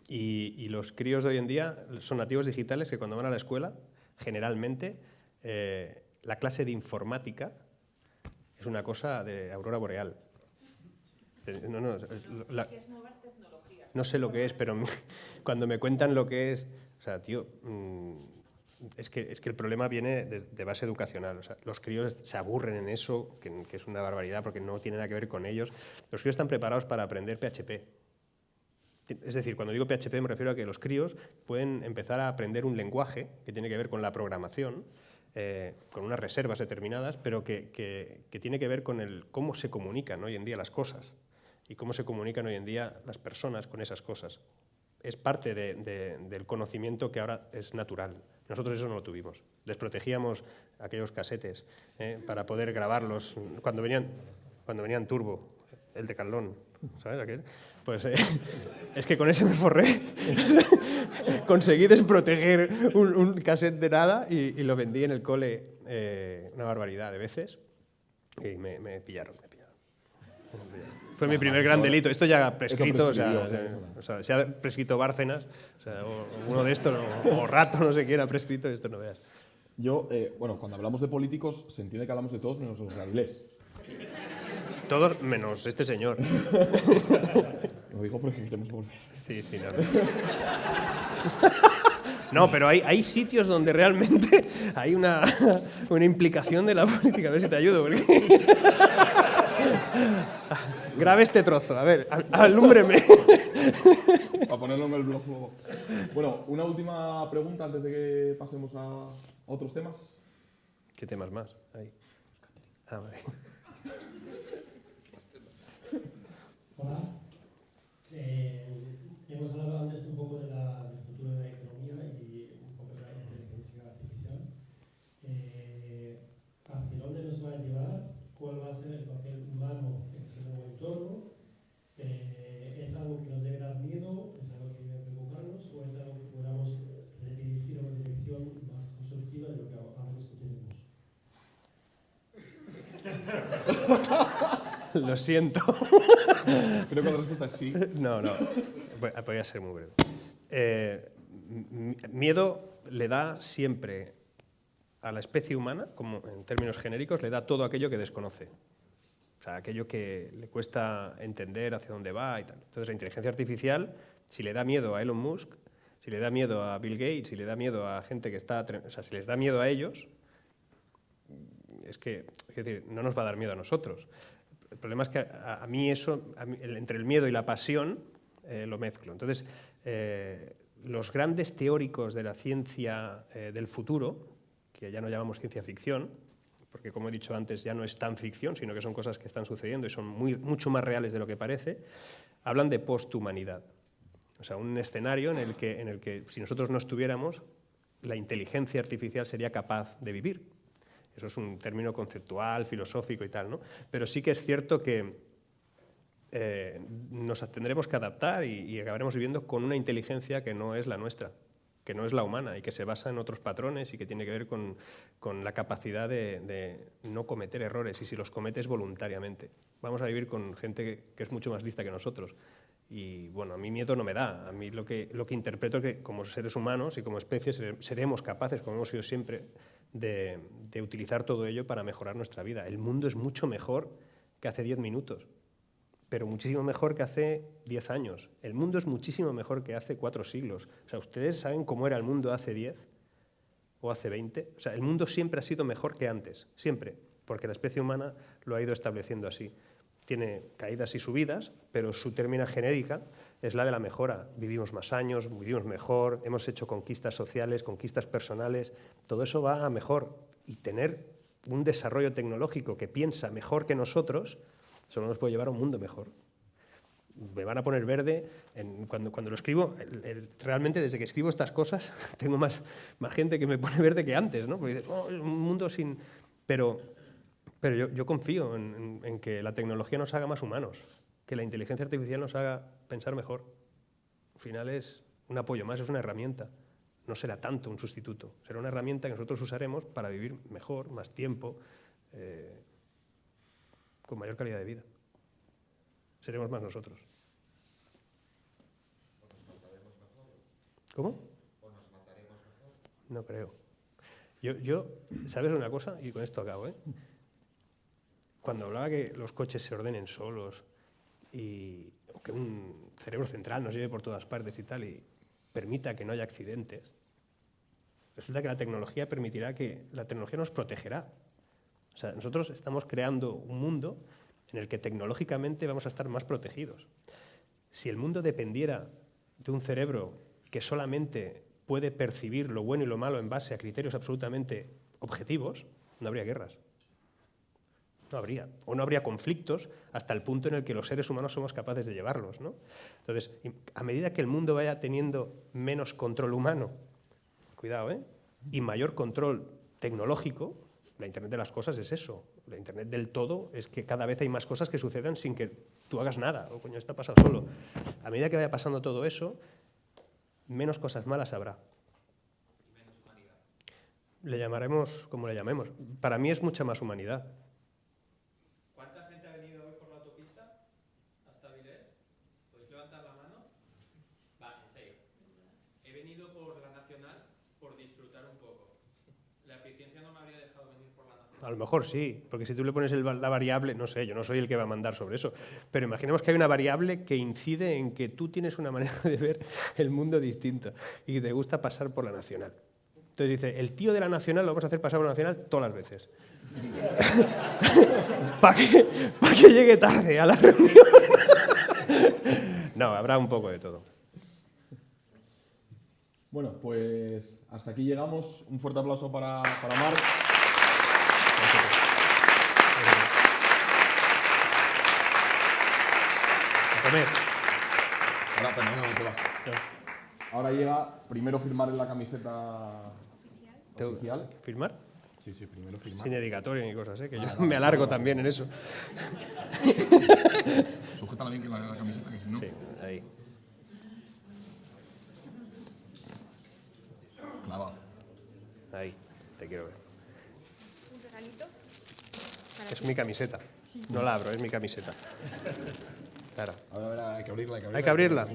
Y los críos de hoy en día son nativos digitales que cuando van a la escuela, generalmente, la clase de informática es una cosa de aurora boreal. No sé lo que es, pero cuando me cuentan lo que es... O sea, tío, es que el problema viene de base educacional. O sea, los críos se aburren en eso, que es una barbaridad porque no tiene nada que ver con ellos. Los críos están preparados para aprender PHP. Es decir, cuando digo PHP me refiero a que los críos pueden empezar a aprender un lenguaje que tiene que ver con la programación, con unas reservas determinadas, pero que tiene que ver con cómo se comunican hoy en día las cosas y cómo se comunican hoy en día las personas con esas cosas. es parte del conocimiento que ahora es natural. Nosotros eso no lo tuvimos. Les protegíamos aquellos casetes para poder grabarlos cuando venían turbo, el de Carlón, ¿sabes aquel? Pues es que con ese me forré. Conseguí desproteger un cassette de nada y lo vendí en el cole una barbaridad de veces y me pillaron. Fue mi primer gran delito. Esto ya prescrito, se ha prescrito Bárcenas, o uno de estos, o Rato, no sé qué era prescrito, esto no veas. Yo, cuando hablamos de políticos, se entiende que hablamos de todos menos los rabilés. Todos menos este señor. Lo digo porque queremos volver. Sí, no. No, pero hay sitios donde realmente hay una implicación de la política. A ver si te ayudo. Porque... Grabe este trozo, a ver, alúmbreme. Para ponerlo en el blog luego. Bueno, una última pregunta antes de que pasemos a otros temas. ¿Qué temas más? Ahí. Vale. Hola. Hemos hablado antes un poco del futuro de la economía y un poco de la inteligencia artificial. ¿Hacia dónde nos va a llevar? ¿Cuál va a ser el papel humano en ese nuevo entorno? ¿Es algo que nos debe dar miedo? ¿Es algo que debe preocuparnos? ¿O es algo que podamos redirigir a una dirección más constructiva de lo que ahora mismo tenemos? Lo siento. Creo que la respuesta es sí. No. Voy a ser muy breve. Miedo le da siempre a la especie humana, como en términos genéricos, le da todo aquello que desconoce. O sea, aquello que le cuesta entender hacia dónde va y tal. Entonces, la inteligencia artificial, si le da miedo a Elon Musk, si le da miedo a Bill Gates, si le da miedo a gente que está... O sea, si les da miedo a ellos, es decir, no nos va a dar miedo a nosotros. El problema es que a mí eso, entre el miedo y la pasión, lo mezclo. Entonces, los grandes teóricos de la ciencia del futuro, que ya no llamamos ciencia ficción, porque como he dicho antes ya no es tan ficción, sino que son cosas que están sucediendo y son mucho más reales de lo que parece, hablan de posthumanidad. O sea, un escenario en el que si nosotros no estuviéramos, la inteligencia artificial sería capaz de vivir. Eso es un término conceptual, filosófico y tal, ¿no? Pero sí que es cierto que nos tendremos que adaptar y acabaremos viviendo con una inteligencia que no es la nuestra, que no es la humana y que se basa en otros patrones y que tiene que ver con la capacidad de no cometer errores, y si los cometes voluntariamente. Vamos a vivir con gente que es mucho más lista que nosotros. Y bueno, a mí miedo no me da. A mí lo que interpreto es que como seres humanos y como especie seremos capaces, como hemos sido siempre, de utilizar todo ello para mejorar nuestra vida. El mundo es mucho mejor que hace 10 minutos, pero muchísimo mejor que hace 10 años. El mundo es muchísimo mejor que hace 4 siglos. O sea, ¿ustedes saben cómo era el mundo hace 10 o hace 20? O sea, el mundo siempre ha sido mejor que antes, siempre, porque la especie humana lo ha ido estableciendo así. Tiene caídas y subidas, pero su término genérica es la de la mejora. Vivimos más años, vivimos mejor, hemos hecho conquistas sociales, conquistas personales, todo eso va a mejor. Y tener un desarrollo tecnológico que piensa mejor que nosotros solo nos puede llevar a un mundo mejor. Me van a poner verde cuando lo escribo. Realmente, desde que escribo estas cosas, tengo más gente que me pone verde que antes, ¿no? Porque dices, oh, un mundo sin... Pero yo confío en que la tecnología nos haga más humanos, que la inteligencia artificial nos haga pensar mejor. Al final es un apoyo más, es una herramienta. No será tanto un sustituto, será una herramienta que nosotros usaremos para vivir mejor, más tiempo, con mayor calidad de vida. Seremos más nosotros. ¿O nos mataremos mejor? ¿Cómo? ¿O nos mataremos mejor? No creo. Yo, ¿sabes una cosa? Y con esto acabo, ¿eh? Cuando hablaba que los coches se ordenen solos y que un cerebro central nos lleve por todas partes y tal, y permita que no haya accidentes, resulta que la tecnología nos protegerá. O sea, nosotros estamos creando un mundo en el que tecnológicamente vamos a estar más protegidos. Si el mundo dependiera de un cerebro que solamente puede percibir lo bueno y lo malo en base a criterios absolutamente objetivos, no habría guerras. No habría. O no habría conflictos hasta el punto en el que los seres humanos somos capaces de llevarlos, ¿no? Entonces, a medida que el mundo vaya teniendo menos control humano, cuidado, y mayor control tecnológico, la Internet de las cosas es eso. La Internet del todo es que cada vez hay más cosas que sucedan sin que tú hagas nada. O coño, esto ha pasado solo. A medida que vaya pasando todo eso, menos cosas malas habrá. Y menos humanidad. Le llamaremos como le llamemos. Para mí es mucha más humanidad. ¿Cuánta gente ha venido hoy por la autopista hasta Avilés? ¿Podéis levantar la mano? Va, en serio. He venido por la Nacional por disfrutar un poco. La eficiencia no me habría dejado venir por la Nacional. A lo mejor sí, porque si tú le pones la variable, no sé, yo no soy el que va a mandar sobre eso, pero imaginemos que hay una variable que incide en que tú tienes una manera de ver el mundo distinta y que te gusta pasar por la Nacional. Entonces dice, el tío de la Nacional lo vamos a hacer pasar por la Nacional todas las veces. ¿Para que llegue tarde a la reunión? No, habrá un poco de todo. Bueno, pues hasta aquí llegamos. Un fuerte aplauso para Marc. A comer. Ahora, pero no te vas. Ahora llega primero firmar en la camiseta ¿Tengo oficial. que firmar? Sí, primero firmar. Sin dedicatoria ni cosas, que yo me alargo también en eso. Sujétala bien que la camiseta, que si no... Sí, ahí. Clavado. Ahí, te quiero ver. Un regalito. Es mi camiseta. No la abro, es mi camiseta. Claro. A ver, hay que abrirla, ¿Hay que abrirla?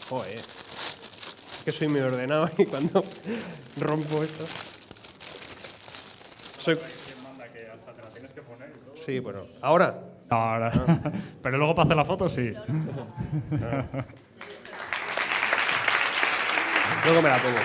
Joder. Es que soy muy ordenado y cuando rompo esto... Soy... manda que hasta te la tienes que poner y todo. Sí, bueno. ¿Ahora? Ahora. Pero luego para hacer la foto sí. Luego me la pongo.